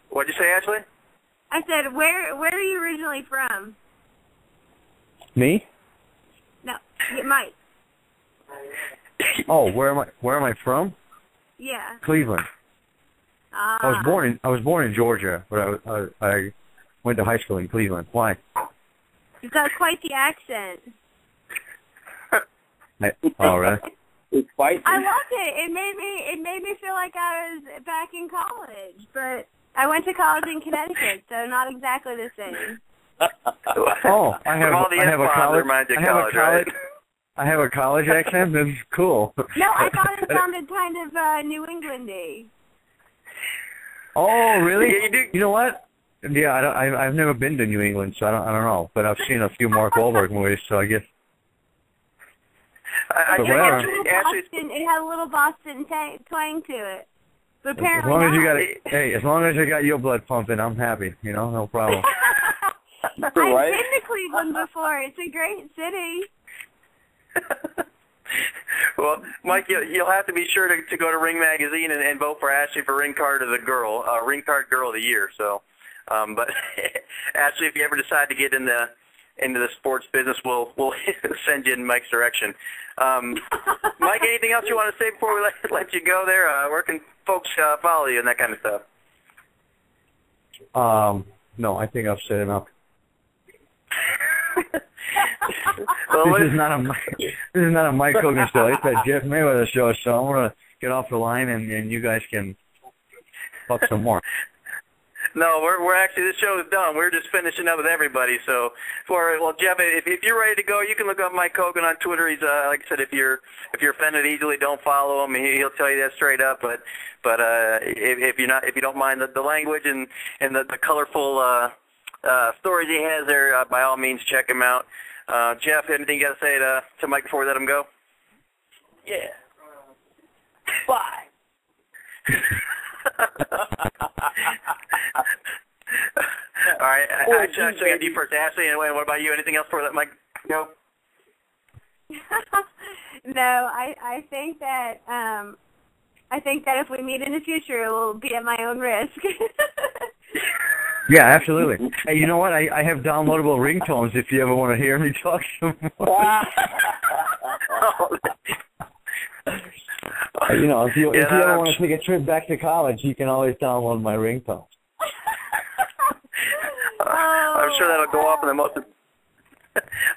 What'd you say, Ashley? I said, where are you originally from? Me? No, Mike. Oh, where am I from? Yeah. Cleveland. I was born in Georgia, but I went to high school in Cleveland. Why? You've got quite the accent. Oh, really? It's spicy. I loved it. It made me feel like I was back in college, but I went to college in Connecticut, so not exactly the same. Oh, I have a college accent. That's cool. No, I thought it sounded kind of New Englandy. Oh, really? Yeah, you do. You know what? Yeah, I've never been to New England, so I don't know. But I've seen a few Mark Wahlberg movies, so I guess. It had a little Boston twang to it. But apparently as long as you got your blood pumping, I'm happy. You know, no problem. I've been to Cleveland before. It's a great city. Well, Mike, you'll have to be sure to go to Ring Magazine and vote for Ashley for Ring Card of the Girl, Ring Card Girl of the Year. So, but Ashley, if you ever decide to get into the sports business, we'll send you in Mike's direction. Mike, anything else you want to say before we let you go there? Where can folks follow you and that kind of stuff? No, I think I've said enough. Well, this is not a Mike Kogan show. It's a Jeff Mayweather show. So I'm gonna get off the line and you guys can talk some more. No, we're actually, this show is done. We're just finishing up with everybody. So, Jeff, if you're ready to go, you can look up Mike Kogan on Twitter. He's like I said, if you're offended easily, don't follow him. He'll tell you that straight up. But if you don't mind the language and the colorful stories he has there, by all means check him out. Jeff, anything you got to say to Mike before we let him go? Yeah. Bye. All right. Actually, I'm going to do first. Ashley, anyway, what about you? Anything else before we let Mike go? No, I think that if we meet in the future, it will be at my own risk. Yeah, absolutely. Hey, you know what? I have downloadable ringtones if you ever want to hear me talk some more. You know, if you ever want to take a trip back to college, you can always download my ringtone. I'm sure that'll go off in the most.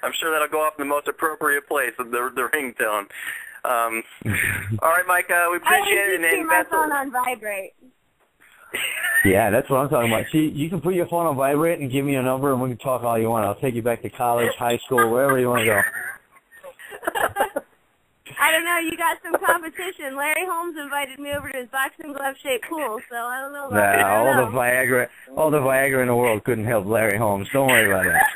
I'm sure that'll go off in the most appropriate place, the ringtone. All right, Mike. We appreciate it. And my phone on vibrate. Yeah, that's what I'm talking about. See, you can put your phone on vibrate and give me a number, and we can talk all you want. I'll take you back to college, high school, wherever you want to go. I don't know. You got some competition. Larry Holmes invited me over to his boxing glove-shaped pool, so I don't know about that. All the Viagra in the world couldn't help Larry Holmes. Don't worry about that.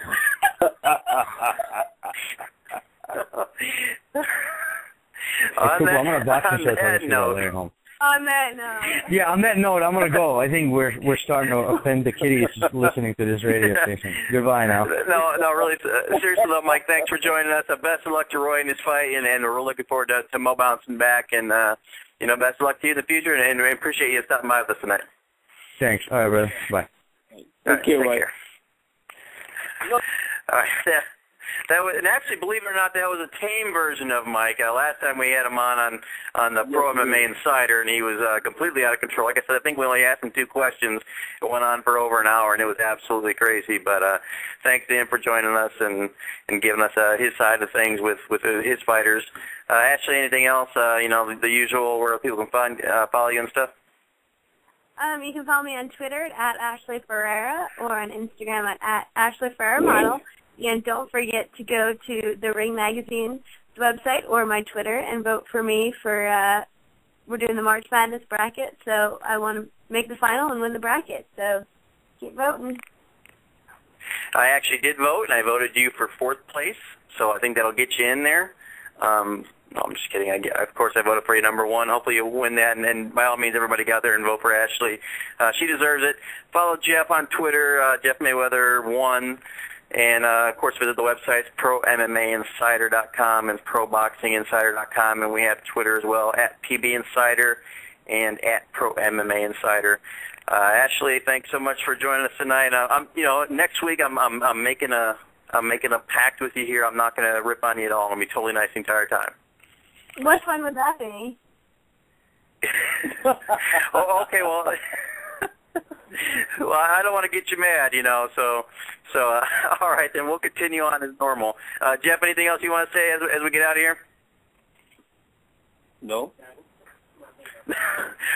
I'm going to box the show for Larry Holmes. On that note. Yeah, on that note, I'm going to go. I think we're starting to offend the kiddies listening to this radio station. Goodbye now. No, really, seriously though, Mike, thanks for joining us. Best of luck to Roy in his fight, and we're looking forward to Mo bouncing back. And, best of luck to you in the future, and we appreciate you stopping by with us tonight. Thanks. All right, brother. Bye. Thank you, Mike. All right, yeah. And actually, believe it or not, that was a tame version of Mike. Last time we had him on the Pro MMA Insider, and he was completely out of control. Like I said, I think we only asked him 2 questions. It went on for over an hour, and it was absolutely crazy. But thanks to him for joining us and giving us his side of things with his fighters. Ashley, anything else? The usual where people can follow you and stuff? You can follow me on Twitter at Ashley Ferrara or on Instagram at Ashley Ferrara Model. And don't forget to go to the Ring Magazine's website or my Twitter and vote for me for, we're doing the March Madness bracket, so I want to make the final and win the bracket. So keep voting. I actually did vote, and I voted you for 4th place, so I think that'll get you in there. No, I'm just kidding. Of course, I voted for you number 1. Hopefully you'll win that, and by all means, everybody get out there and vote for Ashley. She deserves it. Follow Jeff on Twitter, Jeff Mayweather 1. And, of course, visit the websites, ProMMAInsider.com and ProBoxingInsider.com. And we have Twitter as well, at PBInsider and at ProMMAInsider. Ashley, thanks so much for joining us tonight. Next week I'm making a pact with you here. I'm not going to rip on you at all. I'm going to be totally nice the entire time. What fun would that be? Oh, okay, well... Well, I don't want to get you mad, so all right, then we'll continue on as normal. Jeff, anything else you want to say as we get out of here? No.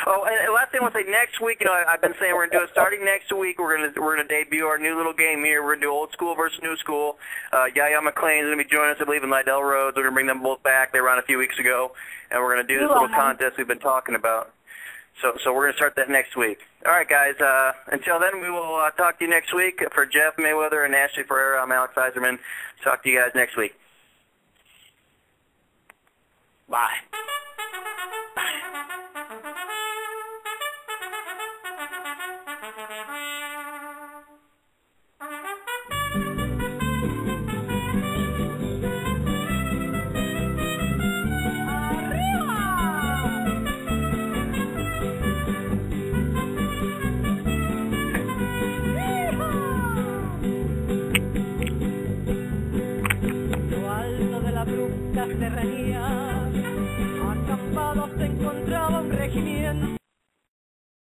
Oh, and last thing I want to say, next week, I've been saying we're going to do it starting next week. We're going to debut our new little game here. We're going to do old school versus new school. Yaya McClain's going to be joining us, I believe, in Lydell Rhodes. We're going to bring them both back. They were on a few weeks ago, and we're going to do this little contest we've been talking about. So we're going to start that next week. All right, guys. Until then, we will talk to you next week. For Jeff Mayweather and Ashley Ferrara, I'm Alexz Yzerman. Talk to you guys next week. Bye. Serranía, acampados se encontraba un regimiento.